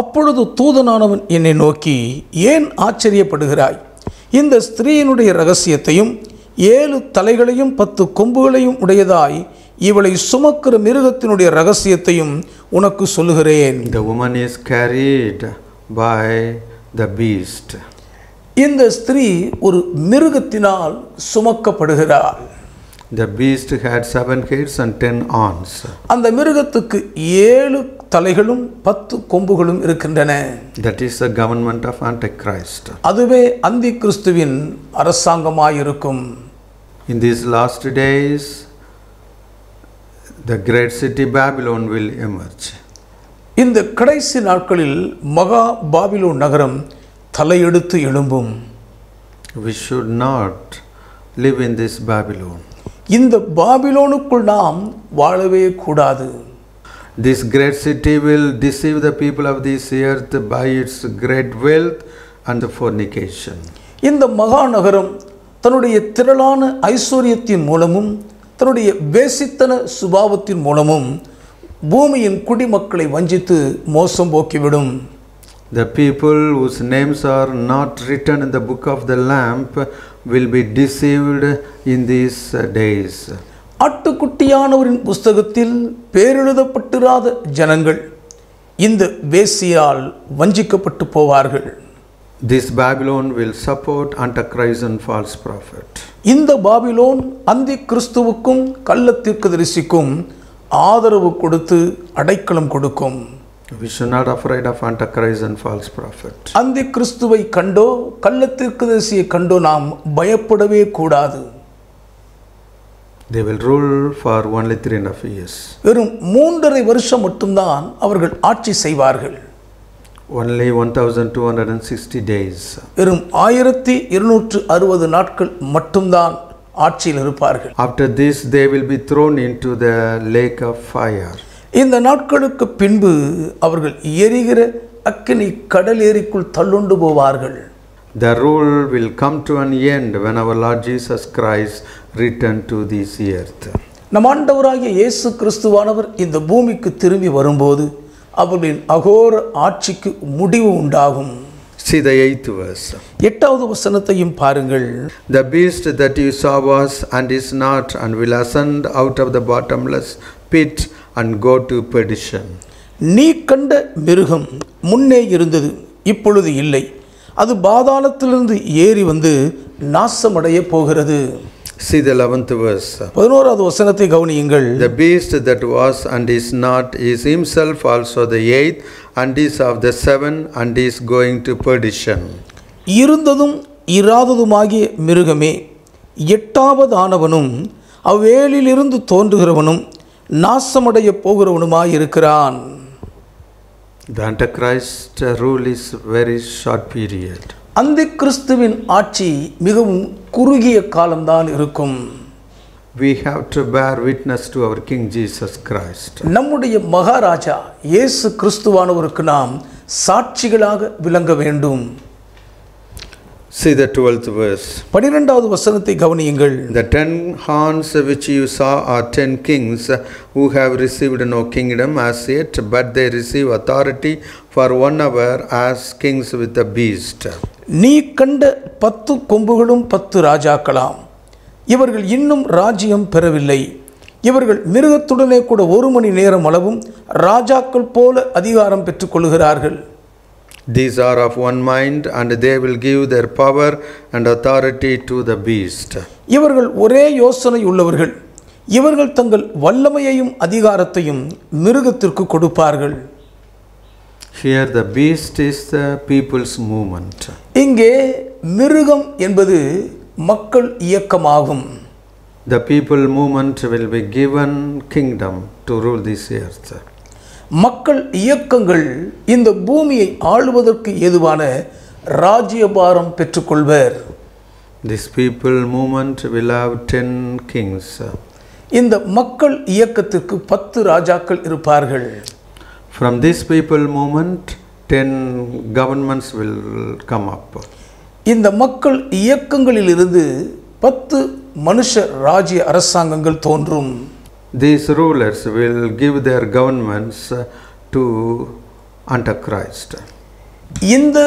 அப்பொழுது தூதனானவன் என்னை நோக்கி, ஏன் ஆச்சரியப்படுகிறாய்? இந்த ஸ்திரீயினுடைய ரகசியத்தையும் 7 தலைகளையும் 10 கொம்புகளையும் உடையதாய் இவளை சுமக்கிற மிருகத்தினுடைய ரகசியத்தையும் உனக்கு சொல்லுகிறேன். The woman is carried by the beast. இந்த ஸ்திரீ ஒரு மிருகத்தினால் சுமக்கப்படுகிறாள். The beast had 7 heads and 10 horns. அந்த மிருகத்துக்கு 7 தலைகளும் 10 கொம்புகளும் இருக்கின்றன. That is the government of Antichrist. அதுவே அந்தி கிறிஸ்துவின் அரசாங்கமாயிருக்கும். In these last days, the great city Babylon will emerge. இந்த கடைசி நாட்களில் மகா பாபிலோன் நகரம் தலையெடுத்து எழும்பும். We should not live in this Babylon. இந்த பாபிலோனுக்குள் நாம் வாழவே கூடாது. This great city will deceive the people of this earth by its great wealth and the fornication. இந்த மகா நகரம் தன்னுடைய திரளான ஐஸ்வர்யத்தின் மூலமும் தன்னுடைய வேசித்தன சுபாவத்தின் மூலமும் பூமியின் குடிமக்களை வஞ்சித்து மோசம் போக்கிவிடும். The people whose names are not written in the book of the Lamb will be deceived in these days. ஆட்டுக்குட்டியானவரின் புஸ்தகத்தில் பேரெழுதப்பட்டிராத ஜனங்கள் இந்த வேசியால் வஞ்சிக்கப்பட்டு போவார்கள். This Babylon will support Antichrist and false prophet. இந்த பாபிலோன் அந்தி கிறிஸ்துவுக்கும் கள்ள தீர்க்கதரிசிக்கும் ஆதரவு கொடுத்து அடைக்கலம் கொடுக்கும். We should not afraid of Antichrist and false prophet. அந்தி கிறிஸ்துவை கண்டோ கள்ள தீர்க்கதரிசியை கண்டோ நாம் பயப்படவே கூடாது. They will rule for only 3.5 years. வெறும் 3.5 வருஷம் மட்டும்தான் அவர்கள் ஆட்சி செய்வார்கள். Only 1260 days. வெறும் 1260 நாட்கள் மட்டும்தான் ஆட்சியில் இருப்பார்கள். After this they will be thrown into the lake of fire. இந்த நாட்களுக்கு பின்பு அவர்கள் எரிகிற அக்கினி கடல் ஏரிக்குள் தள்ளுண்டு போவார்கள். The rule will come to an end when our Lord Jesus Christ return to this earth. நம் ஆண்டவராகிய இயேசு கிறிஸ்துவானவர் இந்த பூமிக்கு திரும்பி வரும்போது அவர்களின் அகோர ஆட்சிக்கு முடிவு உண்டாகும். See the 8th verse. 8வது வசனத்தையும் பாருங்கள். The beast that you saw was and is not and will ascend out of the bottomless pit and go to perdition. நீ கண்ட மிருகம் முன்னே இருந்தது, இப்பொழுது இல்லை. அது பாதாளத்திலிருந்து ஏறி வந்து நாசமடைய போகிறது. See the 11th verse. 11வது வசனத்தை கவனியுங்கள். The beast that was and is not is himself also the 8th and is of the 7 and is going to perdition. இருந்ததும் இராததுமாகிய மிருகமே 8வது ஆனவனும் அவ்வேலிலிருந்து தோன்றுகிறவனும் நாசமடைய போகிறவனுமாய் இருக்கிறான். The Antichrist rule is very short period. அந்தி கிறிஸ்துவின் ஆட்சி மிகவும் குறுகிய காலம்தான் இருக்கும். We have to bear witness to our King Jesus Christ. நம்முடைய மகாராஜா இயேசு கிறிஸ்துவானவருக்கு நாம் சாட்சிகளாக விளங்க வேண்டும். See the 12th verse. 12வது வசனத்தை கவனியுங்கள். The 10 horns which you saw are 10 kings who have received no kingdom as yet, but they receive authority for 1 hour as kings with the beast. நீ கண்ட 10 கொம்புகளும் 10 ராஜாக்களாம். இவர்கள் இன்னும் ராஜ்யம் பெறவில்லை. இவர்கள் மிருகத்துடனே கூட 1 மணி நேரம் அளவும் ராஜாக்கள் போல அதிகாரம் பெற்றுக்கொள்கிறார்கள். These are of one mind and they will give their power and authority to the beast. இவர்கள் ஒரே யோசனை உள்ளவர்கள். இவர்கள் தங்கள் வல்லமையையும் அதிகாரத்தையும் மிருகத்திற்கு கொடுப்பார்கள். Here the beast is the people's movement. இங்கே மிருகம் என்பது மக்கள் இயக்கமாகும். The people movement will be given kingdom to rule this earth. மக்கள் இயக்கங்கள் இந்த பூமியை ஆளுவதற்கு ஏதுவான ராஜ்யபாரம் பெற்றுக்கொள்வர். This people movement will have 10 kings. இந்த மக்கள் இயக்கத்திற்கு 10 ராஜாக்கள் இருப்பார்கள். From this people movement 10 governments will come up. இந்த மக்கள் இயக்கங்களிலிருந்து 10 மனுஷ ராஜ்ய அரசாங்கங்கள் தோன்றும். These rulers will give their governments to Antichrist. இந்த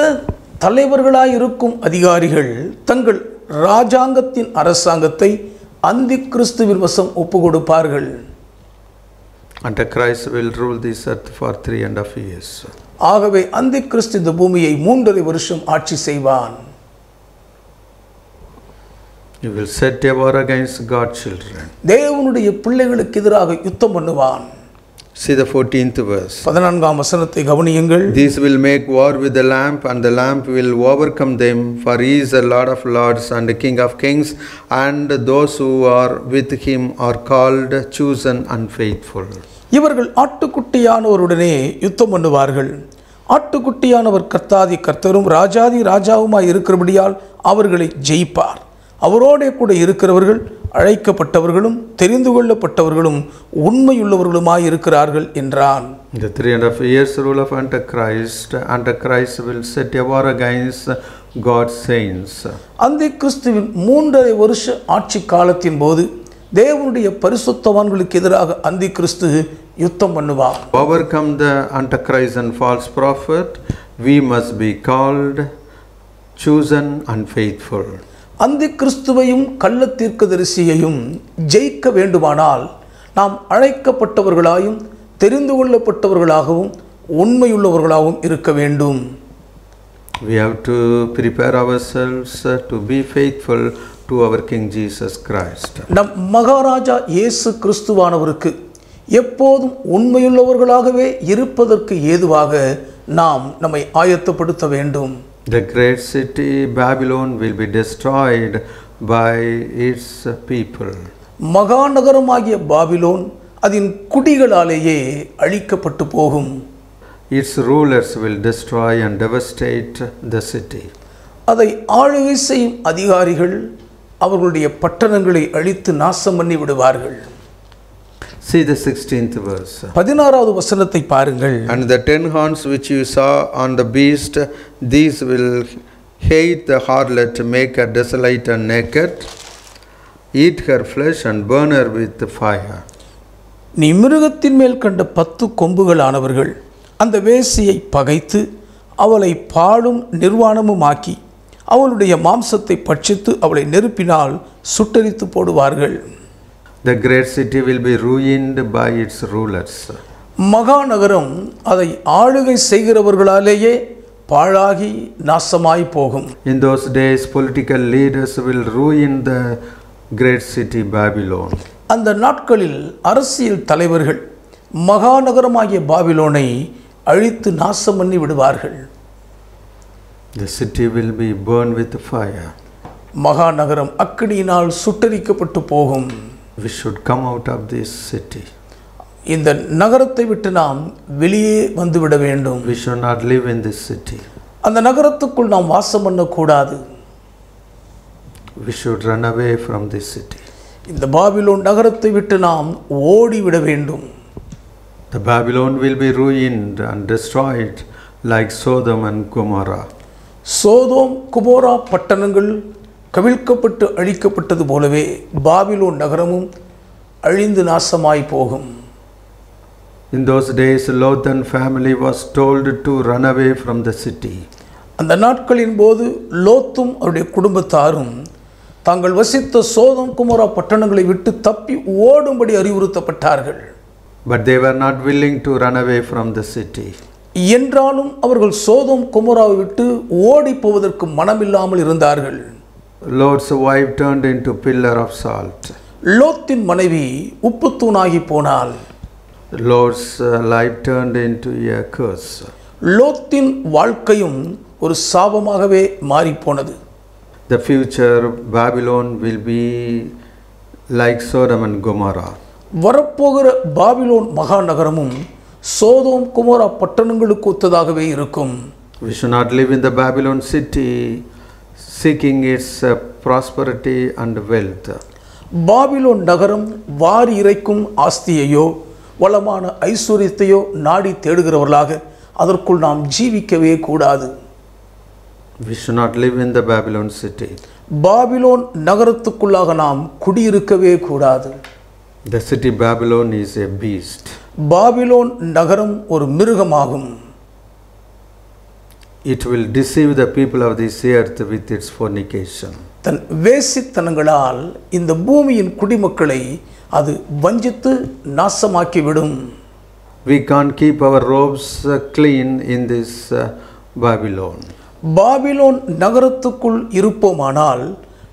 தலைவர்களாய் இருக்கும் அதிகாரிகள் தங்கள் ராஜாங்கத்தின் அரசாங்கத்தை அந்தி கிறிஸ்துவின் வசம் ஒப்புக்கொடுப்பார்கள். Antichrist will rule this earth for 3.5 years. ஆகவே அந்தி கிறிஸ்து இந்த பூமியை 3.5 வருஷம் ஆட்சி செய்வான். He will set a war against God's children. தேவனுடைய பிள்ளைகளுக்கு எதிராக யுத்தம் பண்ணுவான். See the 14th verse. 14ஆம் வசனத்தை கவனியுங்கள். These will make war with the lamb and the lamb will overcome them, for he is the Lord of lords and the King of kings, and those who are with him are called, chosen and faithful. இவர்கள் ஆட்டுக்குட்டியானவருடனே யுத்தம் பண்ணுவார்கள். ஆட்டுக்குட்டியானவர் கர்த்தாதி கர்த்தரும் ராஜாதி ராஜாவுமாய் இருக்கிறபடியால் அவர்களை ஜெயிப்பார். அவரோடே கூட இருக்கிறவர்கள் அழைக்கப்பட்டவர்களும் தெரிந்து கொள்ளப்பட்டவர்களும் உண்மையுள்ளவர்களுமாய் இருக்கிறார்கள் என்றான். The 3.5 years rule of Antichrist will set a war against God's saints. அந்தி கிறிஸ்துவின் 3.5 வருஷ ஆட்சி காலத்தின் போது தேவனுடைய பரிசுத்தவான்களுக்கு எதிராக அந்தி கிறிஸ்து யுத்தம் பண்ணுவார். Overcome the Antichrist and false prophet, we must be called, chosen and faithful. அந்தி கிறிஸ்துவையும் கள்ள தீர்க்கதரிசியையும் ஜெயிக்க வேண்டுமானால் நாம் அழைக்கப்பட்டவர்களாயும் தெரிந்து கொள்ளப்பட்டவர்களாகவும் உண்மையுள்ளவர்களாகவும் இருக்க வேண்டும். We have to prepare ourselves to be faithful to our King Jesus Christ. நம் மகாராஜா இயேசு கிறிஸ்துவானவருக்கு எப்போதும் உண்மையுள்ளவர்களாகவே இருப்பதற்கு ஏதுவாக நாம் நம்மை ஆயத்தப்படுத்த வேண்டும். The great city Babylon will be destroyed by its people. மகாநகரமாகிய பாபிலோன் அதன் குடிகளாலேயே அழிக்கப்பட்டு போகும். Its rulers will destroy and devastate the city. அதை ஆளுகை செய்யும் அதிகாரிகள் அவர்களுடைய பட்டணங்களை அழித்து நாசம் பண்ணி விடுவார்கள். See the 16th verse. 16வது வசனத்தை பாருங்கள். And the 10 horns which you saw on the beast, these will hate the harlot, make her desolate and naked, eat her flesh and burn her with fire. நீ மிருகத்தின் மேல் கண்ட 10 கொம்புகளானவர்கள் அந்த வேசியை பகைத்து அவளை பாழும் நிர்வாணமுமாக்கி அவளுடைய மாம்சத்தை பட்சித்து அவளை நெருப்பினால் சுட்டரித்து போடுவார்கள். The great city will be ruined by its rulers. மகாநகரம் அதை ஆளுகை செய்கிறவர்களாலேயே பாழாகி நாசமாய் போகும். In those days, political leaders will ruin the great city Babylon. அந்த நாட்களில் அரசியல் தலைவர்கள் மகாநகரமாகிய பாபிலோனை அழித்து நாசம் பண்ணி விடுவார்கள். The city will be burned with fire. மகாநகரம் அக்கினியினால் சுட்டரிக்கப்பட்டு போகும். We should come out of this city. இந்த நகரத்தை விட்டு நாம் வெளியே வந்துவிட வேண்டும். We should not live in this city. அந்த நகரத்துக்குள் நாம் வாசம் பண்ணக்கூடாது. We should run away from this city. இந்த பாபிலோன் நகரத்தை விட்டு நாம் ஓடிவிட வேண்டும். The Babylon will be ruined and destroyed like Sodom and Gomorrah. Sodom Gomorrah பட்டணங்கள் கவிழ்க்கப்பட்டு அழிக்கப்பட்டது போலவே பாபிலோன் நகரமும் அழிந்து நாசமாய் போகும். In those days, Lot and family was told to run away from the city. அந்த நாட்களின் போது லோத்தும் அவருடைய குடும்பத்தாரும் தாங்கள் வசித்த சோதோம் குமோரா பட்டணங்களை விட்டு தப்பி ஓடும்படி அறிவுறுத்தப்பட்டார்கள். But they were not willing to run away from the city. என்றாலும் அவர்கள் சோதோம் குமோராவை விட்டு ஓடி போவதற்கு மனமில்லாமல் இருந்தார்கள். Lot's wife turned into pillar of salt. லோத்தின் மனைவி உப்புத்தூணாகி போனாள். Lot's life turned into a curse. லோத்தின் வாழ்க்கையும் ஒரு சாபமாகவே மாறி போனது. The future Babylon will be like Sodom and Gomorrah. வரப்போகிற பாபிலோன் மகாநகரமும் சோதோம் குமோரா பட்டணங்களுக்கு ஒத்ததாகவே இருக்கும். We should not live in the Babylon city seeking its prosperity and wealth. Babylon நகரம் வாரி இறைக்கும் ஆஸ்தியையோ வளமான ஐஸ்வர்யத்தையோ நாடி தேடுகிறவர்களாக அதற்குள் நாம் ஜீவிக்கவே கூடாது. We should not live in the Babylon city. Babylon நகரத்துக்குள்ளாக நாம் குடியிருக்கவே கூடாது. The city Babylon is a beast. Babylon நகரம் ஒரு மிருகமாகும். It will deceive the people of this earth with its fornication. தன் வேசித்தனங்களால் இந்த பூமியின் குடிமக்களை அது வஞ்சித்து நாசமாக்கிவிடும். We can't keep our robes clean in this Babylon. Babylon நகரத்துக்குள் இருப்போமானால்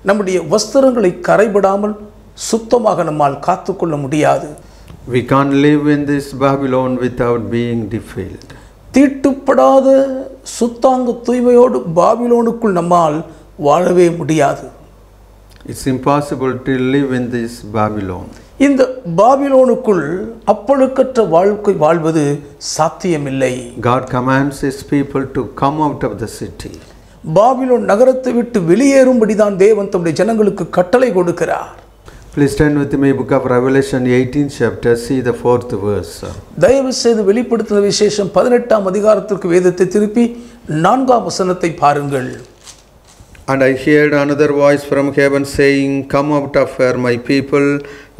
நம்முடைய வஸ்திரங்களை கரைபடாமல் சுத்தமாக நம்மால் காத்துக்கொள்ள முடியாது. We can't live in this Babylon without being defiled. தீட்டுப்படாத சுத்தாங்க தூய்மையோடு பாபிலோனுக்குள் நம்மால் வாழவே முடியாது. It's impossible to live in this Babylon. இந்த பாபிலோனுக்குள் அப்பழுக்கற்ற வாழ்க்கை வாழ்வது சாத்தியமில்லை. God commands his people to come out of the city. Babylon நகரத்தை விட்டு வெளியேறும்படிதான் தேவன் தம்முடைய ஜனங்களுக்கு கட்டளை கொடுக்கிறார். Please turn with me book of Revelation 18th chapter, see the 4th verse. தயவு செய்து வெளிப்படுத்தின விசேஷம் 18ஆம் அதிகாரத்திற்கு வேதத்தை திருப்பி 4ஆம் வசனத்தை பாருங்கள். And I heard another voice from heaven saying, Come out of her, my people,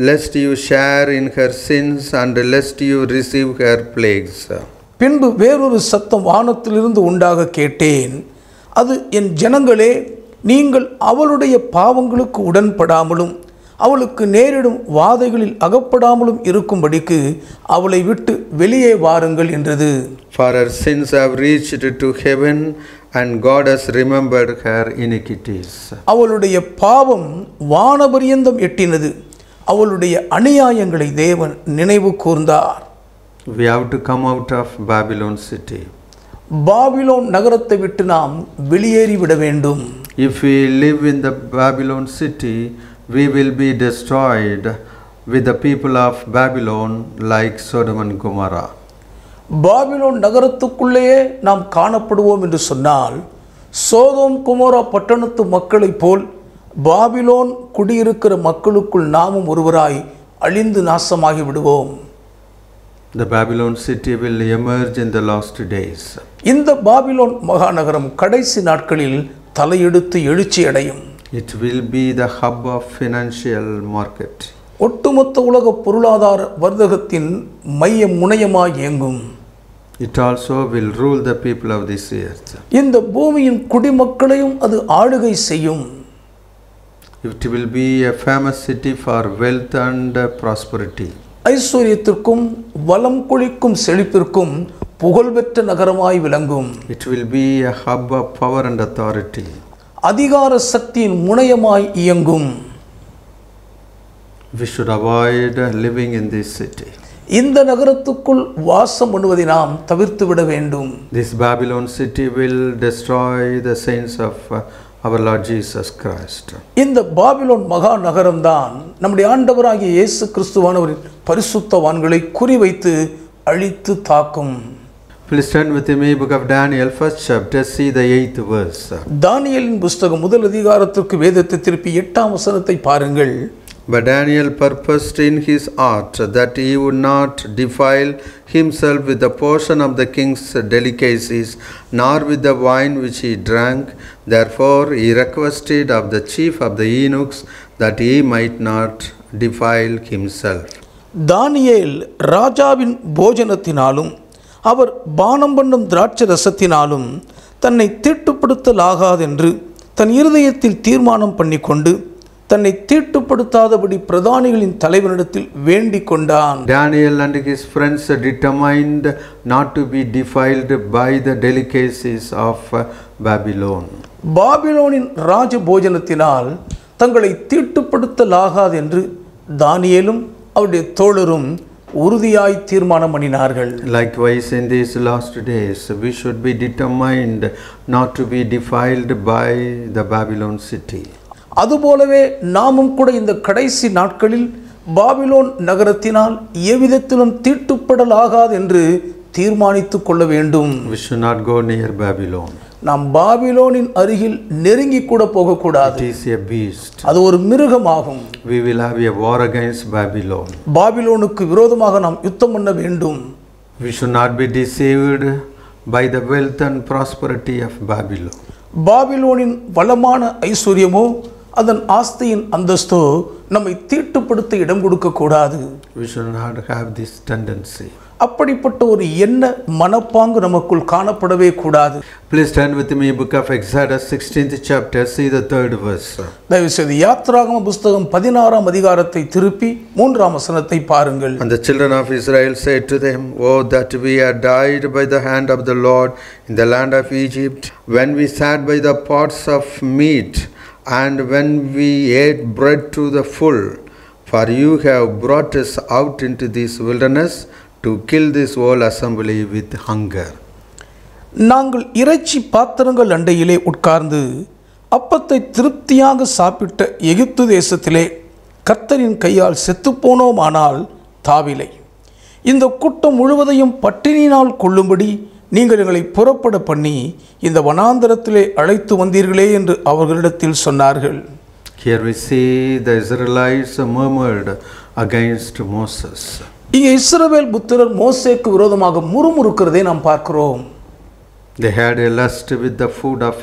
lest you share in her sins and lest you receive her plagues. பின்பு வேறொரு சத்தம் வானத்திலிருந்து உண்டாக கேட்டேன். அது, என் ஜனங்களே, நீங்கள் அவளுடைய பாவங்களுக்கு உடன்படாமலும் அவளுக்கு நேரிடும் வாதைகளில் அகப்படாமலும் இருக்கும்படிக்கு அவளை விட்டு வெளியே வாருங்கள் என்றது. For her sins have reached to heaven, and God has remembered her iniquities. அவளுடைய பாவம் வானபரியந்தம் எட்டினது, அவளுடைய அநியாயங்களை தேவன் நினைவு கூர்ந்தார். We have to come out of Babylon city. Babylon நகரத்தை விட்டு நாம் வெளியேறிவிட வேண்டும். If we live in the Babylon city, we will be destroyed with the people of Babylon like Sodom and Gomorrah. Babylon நகரத்துக்குள்ளேயே நாம் காணப்படுவோம் என்று சொன்னால், சோதோம் குமோரா பட்டணத்து மக்களைப் போல் பாபிலோன் குடியிருக்கிற மக்களுக்குள் நாமும் ஒருவராய் அழிந்து நாசமாகி விடுவோம். The Babylon city will emerge in the last days. இந்த பாபிலோன் மகாநகரம் கடைசி நாட்களில் தலையெடுத்து எழுச்சி அடையும். It will be the hub of financial market. ஒட்டுமொத்த உலக பொருளாதார வர்த்தகத்தின் மைய முனையமாய் இயங்கும். It also will rule the people of this earth. இந்த பூமியின் குடிமக்களையும் அது ஆளுகை செய்யும். It will be a famous city for wealth and prosperity. ஐஸ்வர்யத்திற்கும் வளம் கொழிக்கும் செழிப்பிற்கும் புகழ்பெற்ற நகரமாய் விளங்கும். It will be a hub of power and authority. அதிகார சக்தியின் முனையமாய் இயங்கும். We should avoid living in this city. இந்த நகரத்துக்குள் வாசம் பண்ணுவதை நாம் தவிர்த்து விட வேண்டும். This Babylon city will destroy the saints of our Lord Jesus Christ. இந்த பாபிலோன் மகா நகரம்தான் நம்முடைய ஆண்டவராகிய இயேசு கிறிஸ்துவானவரின் பரிசுத்தவான்களை குறிவைத்து அழித்து தாக்கும். Please turn with me book of Daniel, first chapter, see the 8th verse. தானியேலின் புஸ்தகம் முதல் அதிகாரத்திற்கு வேதத்தை திருப்பி 8ஆம் வசனத்தை பாருங்கள். But Daniel purposed in his heart that he would not defile himself with the portion of the king's delicacies, nor with the wine which he drank. Therefore he requested of the chief of the eunuchs that he might not defile himself. தானியேல் ராஜாவின் போஜனத்தினாலும் அவர் பானம் பண்ணும் திராட்சை ரசத்தினாலும் தன்னை தீட்டுப்படுத்தலாகாதென்று தன் இருதயத்தில் தீர்மானம் பண்ணிக்கொண்டு தன்னை தீட்டுப்படுத்தாதபடி பிரதானிகளின் தலைவனிடத்தில் வேண்டிக் கொண்டான். Daniel and his friends determined not to be defiled by the delicacies of Babylon. பாபிலோனின் ராஜ போஜனத்தினால் தங்களை தீட்டுப்படுத்தலாகாது என்று தானியேலும் அவருடைய தோழரும் உறுதியாய் தீர்மானம் பண்ணினார்கள். Likewise, in these last days, we should be determined not to be defiled by the Babylon city. அதுபோலவே நாமும் கூட இந்த கடைசி நாட்களில் பாபிலோன் நகரத்தினால் எவ்விதத்திலும் தீட்டுப்படலாகாது என்று தீர்மானித்துக் கொள்ள வேண்டும். We should not go near Babylon. நாம் பாபிலோனின் அருகில் நெருங்கி கூட போகக்கூடாது. It is a beast. அது ஒரு மிருகமாகும். We will have a war against Babylon. பாபிலோனுக்கு விரோதமாக நாம் யுத்தம் பண்ண வேண்டும். We should not be deceived by the wealth and prosperity of Babylon. பாபிலோனின் வளமான ஐஸ்வர்யமோ அதன் ஆஸ்தியின் அந்தஸ்தோ நம்மை தீட்டுப்படுத்த இடம் கொடுக்க கூடாது. We should not have this tendency. அப்படிப்பட்ட ஒரு எண்ண மனப்பாங்கு நமக்குள் காணப்படவே கூடாது. Please turn with me book of Exodus 16th chapter, see the 3rd verse. தயவு செய்து யாத்ராகம புஸ்தகம் 16ஆம் அதிகாரத்தை திருப்பி 3ஆம் வசனத்தை பாருங்கள். And the children of Israel said to them, "Oh, that we had died by the hand of the Lord in the land of Egypt, when we sat by the pots of meat, and when we ate bread to the full. For you have brought us out into this wilderness to kill this whole assembly with hunger." நாங்கள் இறைச்சி பாத்திரங்கள் அண்டையிலே உட்கார்ந்து அப்பத்தை திருப்தியாக சாப்பிட்ட எகிப்து தேசத்திலே கர்த்தரின் கையால் செத்துப்போனோமானால் தாவிலை. இந்த கூட்டம் முழுவதையும் பட்டினியினால் கொள்ளும்படி நீங்கள் எங்களை புறப்பட பண்ணி இந்த வனாந்தரத்திலே அழைத்து வந்தீர்களே என்று அவர்களிடத்தில் சொன்னார்கள். Here we see the Israelites murmured against Moses. இங்கே இஸ்ரவேல் புத்திரர் மோசேக்கு விரோதமாக முறுமுறுக்கிறதை நாம் பார்க்கிறோம். They had a lust with the food of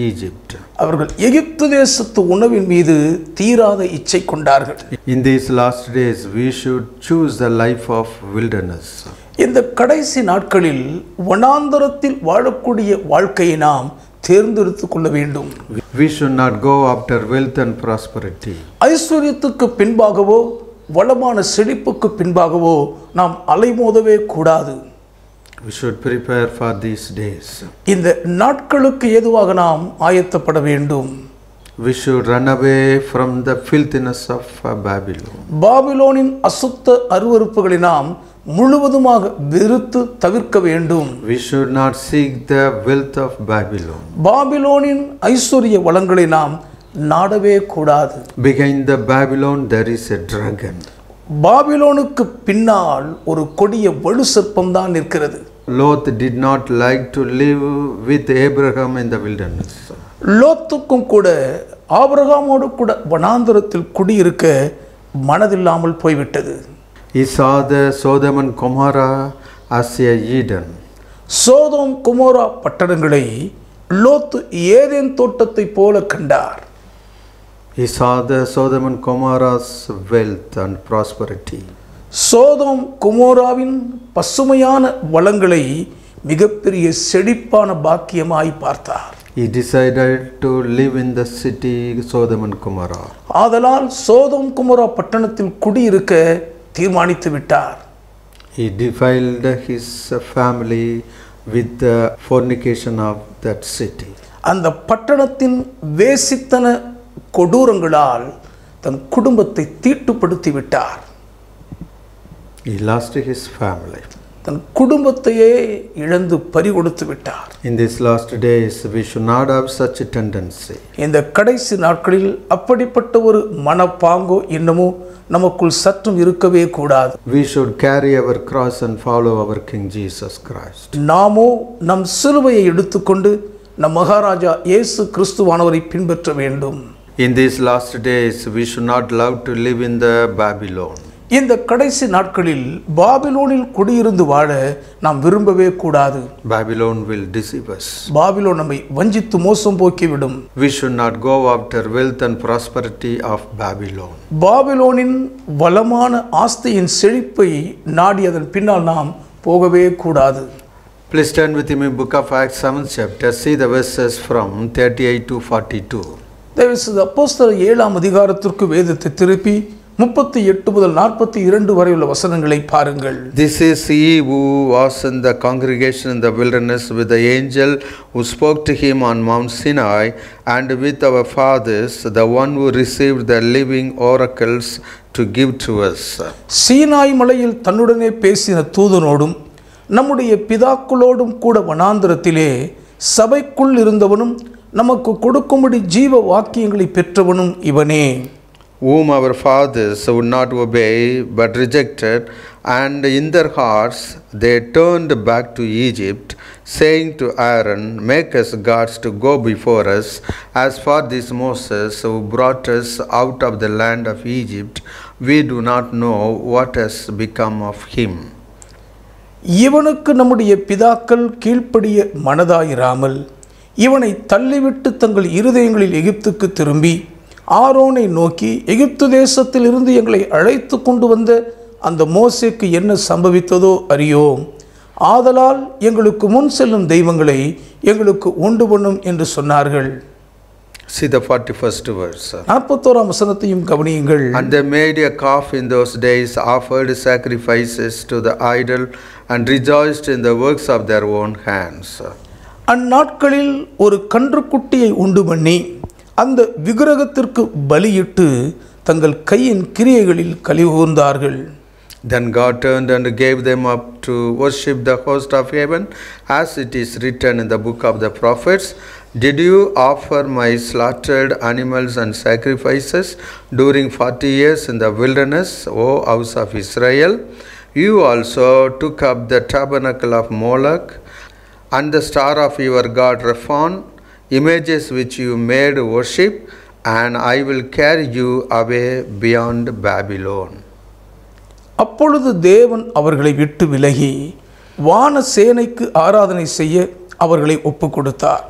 Egypt. அவர்கள் எகிப்து தேசத்து உணவின் மீது தீராத இச்சை கொண்டார்கள். In these last days we should choose the life of wilderness. இந்த கடைசி நாட்களில் வனாந்தரத்தில் வாழக்கூடிய வாழ்க்கையை நாம் தேர்ந்தெடுத்து கொள்ள வேண்டும். We should not go after wealth and prosperity. ஐஸ்வர்யத்துக்கு பின்பாகவோ வளமான செழிப்புக்கு பின்பாகவோ நாம் அலைமோதவே கூடாது. We should prepare for these days. இந்த நாட்களுக்கு ஏதுவாக நாம் ஆயத்தப்பட வேண்டும். We should run away from the filthiness of Babylon. பாபிலோனின் அசுத்த அருவருப்புகளை நாம் முழுவதுமாக வெறுத்து தவிர்க்க வேண்டும். We should not seek the wealth of Babylon. பாபிலோனின் ஐஸ்வர்ய வளங்களை நாம் நாடவே கூடாது. Behind the Babylon there is a dragon. பாபிலோனுக்கு பின்னால் ஒரு கொடிய வலு சர்ப்பம் தான் இருக்கிறது. Lot did not like to live with Abraham in the wilderness. லோத்துக்கும் கூட ஆபிரகாமோடு கூட வனாந்தரத்தில் குடியிருக்க மனதில்லாமல் போய்விட்டது. He saw the Sodom and Gomorrah as a Eden. Sodom Gomorrah பட்டணங்களை லோத்து ஏதேன் தோட்டத்தை போல கண்டார். He saw the Sodom and Gomorrah's wealth and prosperity. Sodom குமோராவின் பசுமையான வளங்களை மிகப்பெரிய செழிப்பான பாக்கியமாய் பார்த்தார். He decided to live in the city Sodom and Gomorrah. ஆதலால் சோதோம் குமோரா பட்டணத்தில் குடியிருக்க தீர்மானித்து விட்டார். He defiled his family with the fornication of that city. அந்த பட்டணத்தின் வேசித்தன கொடூரங்களால் தன் குடும்பத்தை தீட்டுப்படுத்தி விட்டார். He lost his family. தன் குடும்பத்தையே இழந்து பறிகொடுத்து விட்டார். In these last days we should not have such a tendency. இந்த கடைசி நாட்களில் அப்படிப்பட்ட ஒரு மனப்பாங்கோ இன்னமும் நமக்குள் சற்றும் இருக்கவே கூடாது. We should carry our cross and follow our King Jesus Christ. நாமோ நம் சிலுவையை எடுத்துக்கொண்டு நம் மகாராஜா இயேசு கிறிஸ்துவானவரை பின்பற்ற வேண்டும். In these last days we should not love to live in the Babylon. இந்த கடைசி நாட்களில் பாபிலோனில் குடியிருந்து வாழ நாம் விரும்பவே கூடாது. Babylon will deceive us. Babylon நம்மை வஞ்சித்து மோசம் போக்கிவிடும். We should not go after wealth and prosperity of Babylon. பாபிலோனின் வளமான ஆஸ்தியின் செழிப்பை நாடி அதன் பின்னால் நாம் போகவே கூடாது. Please turn with me book of Acts 7th chapter. See the verses from 38 to 42. தயவுசெய்து அப்போஸ்தலர் 7ஆம் அதிகாரத்திற்கு வேதத்தை திருப்பி 38 முதல் 42 வரை உள்ள வசனங்களை பாருங்கள். This is he who was in the congregation in the wilderness with the angel who spoke to him on Mount Sinai, and with our fathers, the one who received the living oracles to give to us. Sinai மலையில் தன்னுடனே பேசின தூதனோடும் நம்முடைய பிதாக்களோடும் கூட வனாந்தரத்திலே சபைக்குள் இருந்தவனும் நமக்கு கொடுக்கும்படி ஜீவ வாக்கியங்களை பெற்றவனும் இவனே. Whom our fathers would not obey but rejected, and in their hearts they turned back to Egypt, saying to Aaron, make us gods to go before us. As for this Moses who brought us out of the land of Egypt, we do not know what has become of him. இவனுக்கு நம்முடைய பிதாக்கள் கீழ்ப்படிய மனதாயிராமல் இவனை தள்ளிவிட்டு தங்கள் இருதயங்களில் எகிப்துக்கு திரும்பி ஆரோனை நோக்கி, எகிப்து தேசத்தில் இருந்து எங்களை அழைத்து கொண்டு வந்த அந்த மோசேக்கு என்ன சம்பவித்ததோ அறியோம். ஆதலால் எங்களுக்கு முன் செல்லும் தெய்வங்களை எங்களுக்கு உண்டு பண்ணும் என்று சொன்னார்கள். See the 41st verse. 41ஆம் வசனத்தையும் கவனியுங்கள். And they made a calf in those days, offered sacrifices to the idol, and rejoiced in the works of their own hands. அந்நாட்களில் ஒரு கன்றுக்குட்டியை உண்டு பண்ணி அந்த விக்கிரகத்திற்கு பலியிட்டு தங்கள் கையின் கிரியைகளில் கலிகூர்ந்தார்கள். Then God turned and gave them up to worship the host of heaven, as it is written in the book of the prophets. Did you offer my slaughtered animals and sacrifices during 40 years in the wilderness, O house of Israel? You also took up the tabernacle of Moloch and the star of your god Rephan, images which you made worship, and I will carry you away beyond Babylon. அப்பொழுது தேவன் அவர்களை விட்டு விலகி வான சேனைக்கு ஆராதனை செய்ய அவர்களை ஒப்பு கொடுத்தார்.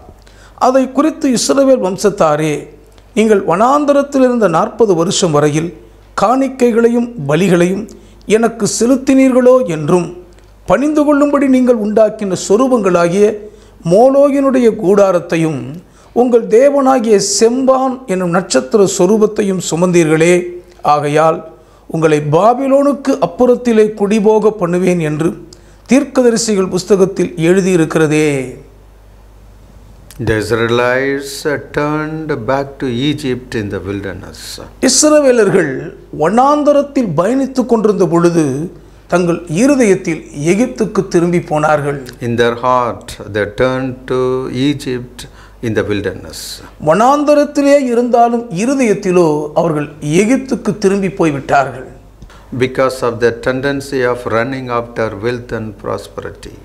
அதை குறித்து இஸ்ரவேல் வம்சத்தாரே, நீங்கள் வனாந்தரத்தில் இருந்த 40 வருஷம் வரையில் காணிக்கைகளையும் பலிகளையும் எனக்கு செலுத்தினீர்களோ என்றும், பணிந்து கொள்ளும்படி நீங்கள் உண்டாக்கின சொரூபங்களாகிய மோலோகினுடைய கூடாரத்தையும் உங்கள் தேவனாகிய செம்பான் என்னும் நட்சத்திர சொரூபத்தையும் சுமந்தீர்களே, ஆகையால் உங்களை பாபிலோனுக்கு அப்புறத்திலே குடிபோக பண்ணுவேன் என்று தீர்க்கதரிசிகள் புஸ்தகத்தில் எழுதியிருக்கிறதே. The Israelites turned back to Egypt in the wilderness. இஸ்ரவேலர்கள் வனாந்தரத்தில் பயணித்துக் கொண்டிருந்த பொழுது தங்கள் இருதயத்தில் எகிப்துக்கு திரும்பி போனார்கள். In their heart they turned to Egypt in the wilderness. வனாந்தரத்திலே இருந்தாலும் இருதயத்திலோ அவர்கள் எகிப்துக்கு திரும்பி போய்விட்டார்கள். Because of the tendency of running after wealth and prosperity.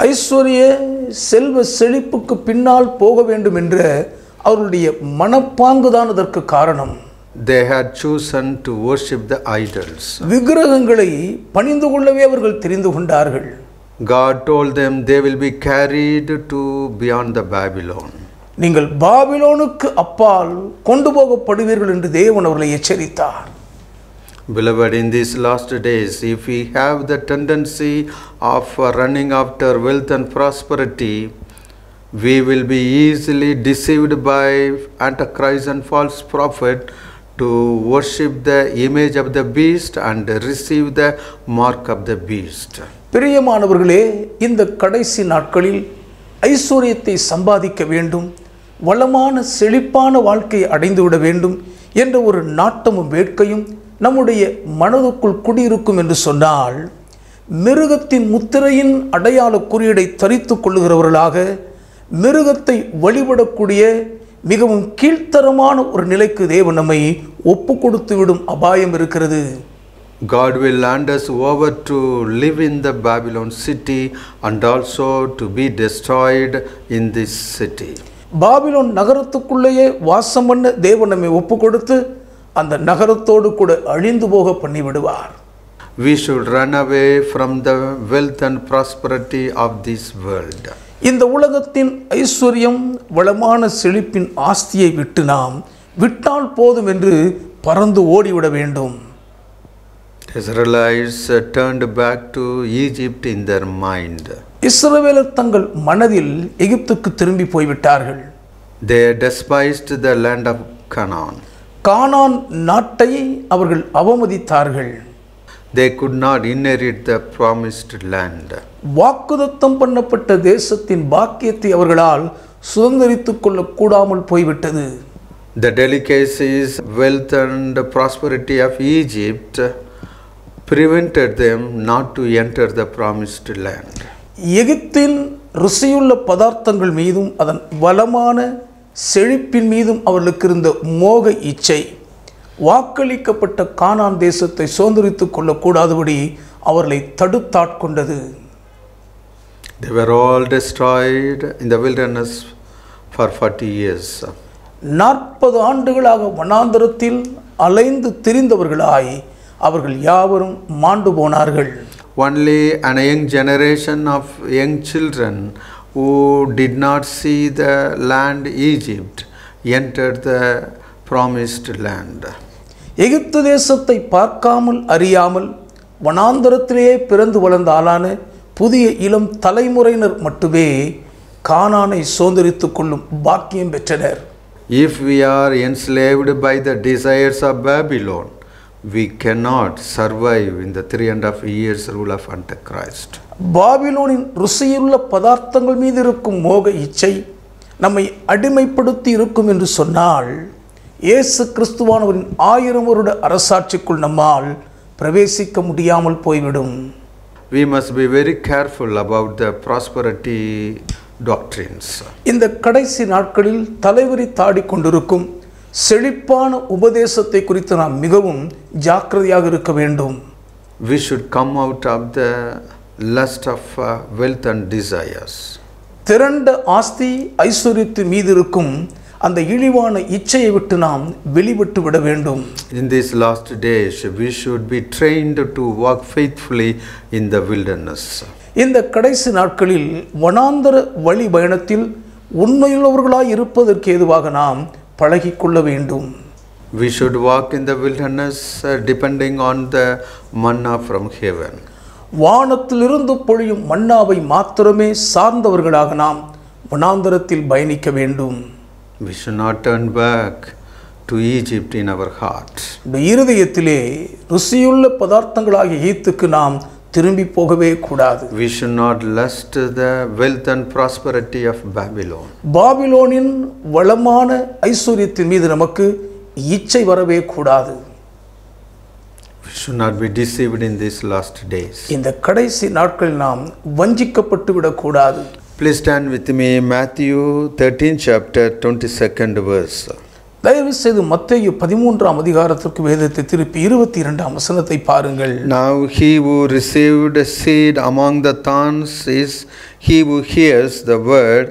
ஐஸ்வர்ய செல்வ செழிப்புக்கு பின்னால் போக வேண்டும் என்ற அவருடைய மனப்பாங்குதான் அதற்கு காரணம். They had chosen to worship the idols. விக்கிரகங்களை பணிந்து கொள்ளவே அவர்கள் தெரிந்து கொண்டார்கள். God told them they will be carried to beyond the Babylon. நீங்கள் பாபிலோனுக்கு அப்பால் கொண்டு போகப்படுவீர்கள் என்று தேவன் அவர்களை எச்சரித்தார். Beloved, in these last days, if we have the tendency of running after wealth and prosperity, we will be easily deceived by Antichrist and false prophet to worship the image of the beast and receive the mark of the beast. பிரியமானவர்களே, இந்த கடைசி நாட்களில் ஐஸ்வர்யத்தை சம்பாதிக்க வேண்டும், வளமான செழிப்பான வாழ்க்கையை அடைந்துவிட வேண்டும் என்ற ஒரு நாட்டமும் வேட்கையும் நம்முடைய மனதுக்குள் குடியிருக்கும் என்று சொன்னால், மிருகத்தின் முத்திரையின் அடையாள குறியீடை தரித்து கொள்ளுகிறவர்களாக மிருகத்தை வழிபடக்கூடிய மிகவும் கீழ்த்தரமான ஒரு நிலைக்கு தேவன் நம்மை ஒப்பு கொடுத்து விடும் அபாயம் இருக்கிறது. God will hand us over to live in the Babylon city and also to be destroyed in this city. Babylon நகரத்துக்குள்ளேயே வாசம் பண்ண தேவன் நம்மை ஒப்பு கொடுத்து அந்த நகரத்தோடு கூட அழிந்து போக பண்ணிவிடுவார். We should run away from the wealth and prosperity of this world. இந்த உலகத்தின் ஐஸ்வர்யம் வளமான செழிப்பின் ஆஸ்தியை விட்டு நாம் விட்டால் போதும் என்று பறந்து ஓடிவிட வேண்டும். Israelites turned back to Egypt in their mind. இஸ்ரவேலர் தங்கள் மனதில் எகிப்துக்கு திரும்பி போய்விட்டார்கள். They despised the land of Canaan. கானான் நாட்டை அவர்கள் அவமதித்தார்கள். They could not inherit the promised land. வாக்குதத்தம் பண்ணப்பட்ட தேசத்தின் பாக்கியத்தை அவர்களால் சுதந்திரித்துக் கொள்ள கூடாமல் போய்விட்டது. The delicacies, wealth and prosperity of Egypt prevented them not to enter the promised land. எகிப்தின் ருசியுள்ள பதார்த்தங்கள் மீதும் அதன் வளமான செழிப்பின் மீதும் அவர்களுக்கு இருந்த மோக இச்சை வாக்களிக்கப்பட்ட கானான் தேசத்தை சுதந்திரித்துக் கொள்ளக்கூடாதபடி அவர்களை தடுத்தாட்கொண்டது. They were all destroyed in the wilderness for 40 years. 40 ஆண்டுகளாக வனாந்தரத்தில் அலைந்து திரிந்தவர்களாய் அவர்கள் யாவரும் மாண்டு போனார்கள். Only a young generation of young children who did not see the land Egypt entered the promised land. எகிப்து தேசத்தை பார்க்காமல் அறியாமல் வனாந்தரத்திலேயே பிறந்து வளர்ந்த ஆளான புதிய இளம் தலைமுறையினர் மட்டுமே கானானை சுதந்திரித்துக் கொள்ளும் பாக்கியம் பெற்றனர். If we are enslaved by the desires of Babylon, we cannot survive in the 3.5 years rule of Antichrist. பாபிலோனின் ருசியுள்ள பதார்த்தங்கள் மீது இருக்கும் மோக இச்சை நம்மை அடிமைப்படுத்தி இருக்கும் என்று சொன்னால், இயேசு கிறிஸ்துவானவரின் 1000 வருட அரசாட்சிக்குள் நம்மால் பிரவேசிக்க முடியாமல் போய்விடும். We must be very careful about the prosperity doctrines. இந்த கடைசி நாட்களில் தலைவரி தாடி கொண்டிருக்கும் செழிப்பான உபதேசத்தை குறித்து நாம் மிகவும் ஜாக்கிரதையாக இருக்க வேண்டும். We should come out of the lust of wealth and desires. திரண்ட ஆஸ்தி ஐஸ்வர்யத்தின் மீது இருக்கும் அந்த இழிவான இச்சையை விட்டு நாம் வெளிவிட்டு விட வேண்டும். In these last days, we should be trained to walk faithfully in the wilderness. இந்த கடைசி நாட்களில் வனாந்தர வழி பயணத்தில் உண்மையுள்ளவர்களாய் இருப்பதற்கு ஏதுவாக நாம் பழகிக்கொள்ள வேண்டும். We should walk in the wilderness depending on the manna from heaven. வானத்திலிருந்து பொழியும் மன்னாவை மாத்திரமே சார்ந்தவர்களாக நாம் வனாந்தரத்தில் பயணிக்க வேண்டும். We should not turn back to Egypt in our heart. இந்த இருதயத்திலே ருசியுள்ள பதார்த்தங்களாகிய ஈத்துக்கு நாம் திரும்பி போகவே கூடாது. We should not lust the wealth and prosperity of Babylon. பாபிலோனின் வளமான ஐஸ்வர்யத்தின் மீது நமக்கு இச்சை வரவே கூடாது. We should not be deceived in these last days. இந்த கடைசி நாட்களில் நாம் வஞ்சிக்கப்பட்டு விடக்கூடாது. Please stand with me, Matthew 13 chapter 22nd verse. தயவு செய்து மத்தேயு 13ஆம் அதிகாரத்திற்கு வேதத்தை திருப்பி 22ஆம் வசனத்தை பாருங்கள். Now he who received a seed among the thorns is he who hears the word,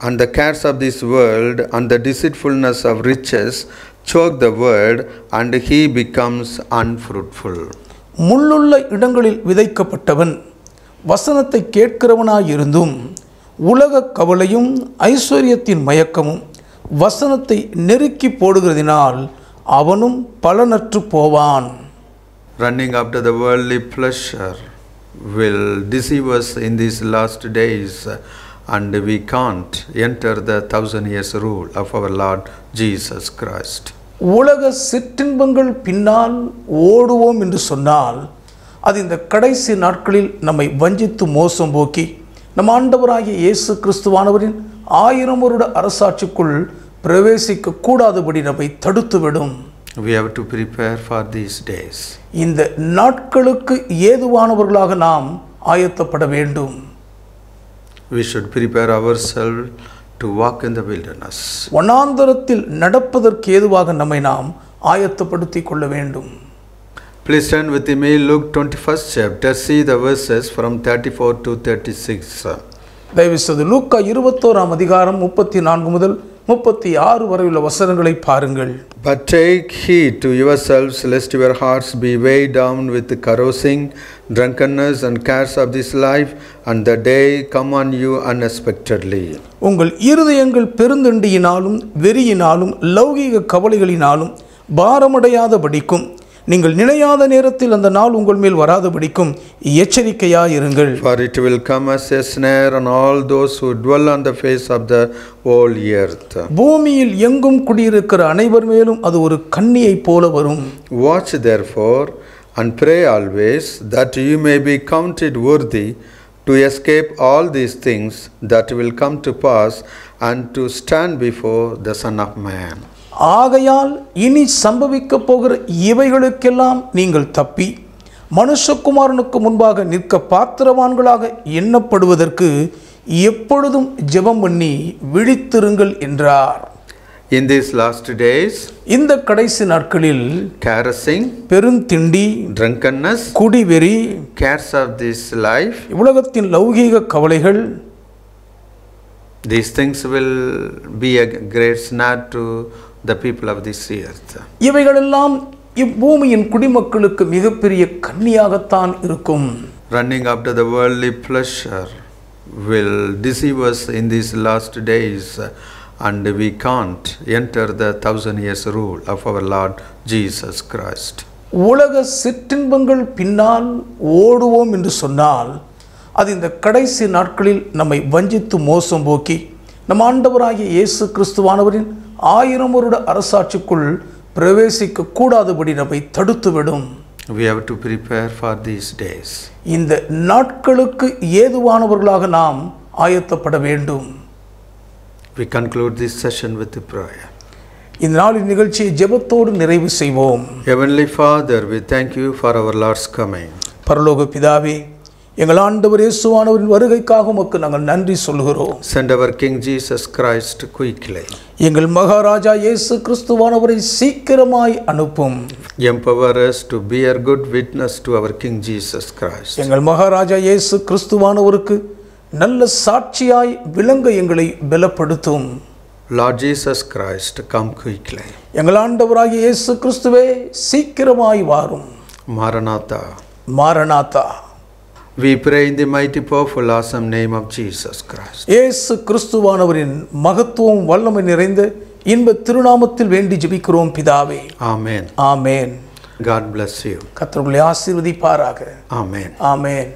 and the cares of this world and the deceitfulness of riches choke the word, and he becomes unfruitful. முள்ளுள்ள இடங்களில் விதைக்கப்பட்டவன் வசனத்தை கேட்கிறவனாயிருந்தும் உலக கவலையும் ஐஸ்வர்யத்தின் மயக்கமும் வசனத்தை நெருக்கி போடுகிறதினால் அவனும் பலனற்று போவான். Running after the worldly pleasure will deceive us in these last days, and we can't enter the 1,000 years rule of our Lord Jesus Christ. உலக சிற்றின்பங்கள் பின்னால் ஓடுவோம் என்று சொன்னால் அது இந்த கடைசி நாட்களில் நம்மை வஞ்சித்து மோசம் போக்கி நம் ஆண்டவராகிய இயேசு கிறிஸ்துவானவரின் 1000 வருட அரசாட்சிக்குள் பிரவேசிக்க கூடாதபடி நம்மை தடுத்துவிடும். We have to prepare for these days. இந்த நாட்களுக்கு ஏதுவானவர்களாக நாம் ஆயத்தப்பட வேண்டும். We should prepare ourselves to walk in the wilderness. வனாந்தரத்தில் நடப்பதற்கு ஏதுவாக நம்மை நாம் ஆயத்தப்படுத்திக் கொள்ள வேண்டும். Please stand with me, Luke 21st chapter, see the verses from 34 to 36. தயவு செய்து லூக்கா 21ஆம் அதிகாரம் 34 முதல் 36 வரை உள்ள வசனங்களை பாருங்கள். But take heed to yourselves, lest your hearts be weighed down with carousing, drunkenness, and cares of this life, and the day come on you unexpectedly. உங்கள் இருதயங்கள் பெருந்தண்டியினாலும் வெறியினாலும் லௌகீக கவலைகளினாலும் பாரமடையாதபடிக்கும் நீங்கள் நினையாத நேரத்தில் அந்த நாள் உங்கள் மேல் வராதபடிக்கும் எச்சரிக்கையாயிருங்கள். For it will come as a snare on all those who dwell on the face of the whole earth. பூமியில் எங்கும் குடியிருக்கிற அனைவர் மேலும் அது ஒரு கண்ணியை போல வரும். Watch therefore and pray always, that you may be counted worthy to escape all these things that will come to pass, and to stand before the Son of Man. ஆகையால் இனி சம்பவிக்க போகிற இவைகளுக்கெல்லாம் நீங்கள் தப்பி மனுஷகுமாரனுக்கு முன்பாக நிற்க பாத்திரவான்களாக எண்ணப்படுவதற்கு எப்பொழுதும் ஜெபம் பண்ணி விழித்திருங்கள் என்றார். In these last days, இந்த கடைசி நாட்களில் carousing, பெருந்திண்டி, drunkenness, குடிவெறி, cares of this life, உலகத்தின் லௌகீக கவலைகள், these things will be a great snare to the people of this earth. இவைகளெல்லாம் இப்பூமியின் குடிமக்களுக்கு மிகப்பெரிய கண்ணியாகத்தான் இருக்கும். Running after the worldly pleasure will deceive us in these last days, and we can't enter the 1,000 years rule of our Lord Jesus Christ. உலக சிற்றின்பங்கள் பின்னால் ஓடுவோம் என்று சொன்னால் அது இந்த கடைசி நாட்களில் நம்மை வஞ்சித்து மோசம் போக்கி நம் ஆண்டவராகிய இயேசு கிறிஸ்துவானவரின் 1000 வருட அரசாட்சிக்குள் பிரவேசிக்க கூடாதபடி நம்மை தடுத்துவிடும். We have to prepare for these days. இந்த நாட்களுக்கு ஏதுவானவர்களாக நாம் ஆயத்தப்பட வேண்டும். We conclude this session with a prayer. இந்த நாளின் நிகழ்ச்சியை ஜெபத்தோடு நிறைவு செய்வோம். Heavenly Father, we thank you for our Lord's coming. பரலோக பிதாவே, எங்கள் ஆண்டவர் இயேசுவானவரின் வருகைக்காக உமக்கு நாங்கள் நன்றி சொல்கிறோம். Send our King Jesus Christ quickly. எங்கள் மகாராஜா இயேசு கிறிஸ்துவானவரை சீக்கிரமாய் அனுப்பும். Empower us to bear good witness to our King Jesus Christ. எங்கள் மகாராஜா இயேசு கிறிஸ்துவானவருக்கு நல்ல சாட்சியாய் விளங்க எங்களை பலப்படுத்தும். Lord Jesus Christ, come quickly. எங்கள் ஆண்டவராகிய இயேசு கிறிஸ்துவே சீக்கிரமாய் வாரும். Maranatha. Maranatha. We pray in the mighty, powerful, awesome name of Jesus Christ. இயேசு கிறிஸ்துவானவரின் மகத்துவம் வல்லமை நிறைந்த இன்ப திருநாமத்தில் வேண்டி ஜெபிக்கிறோம் பிதாவே. Amen. Amen. God bless you. கர்த்தர் உங்களை ஆசீர்வதிப்பாராக. Amen. ஆமென்.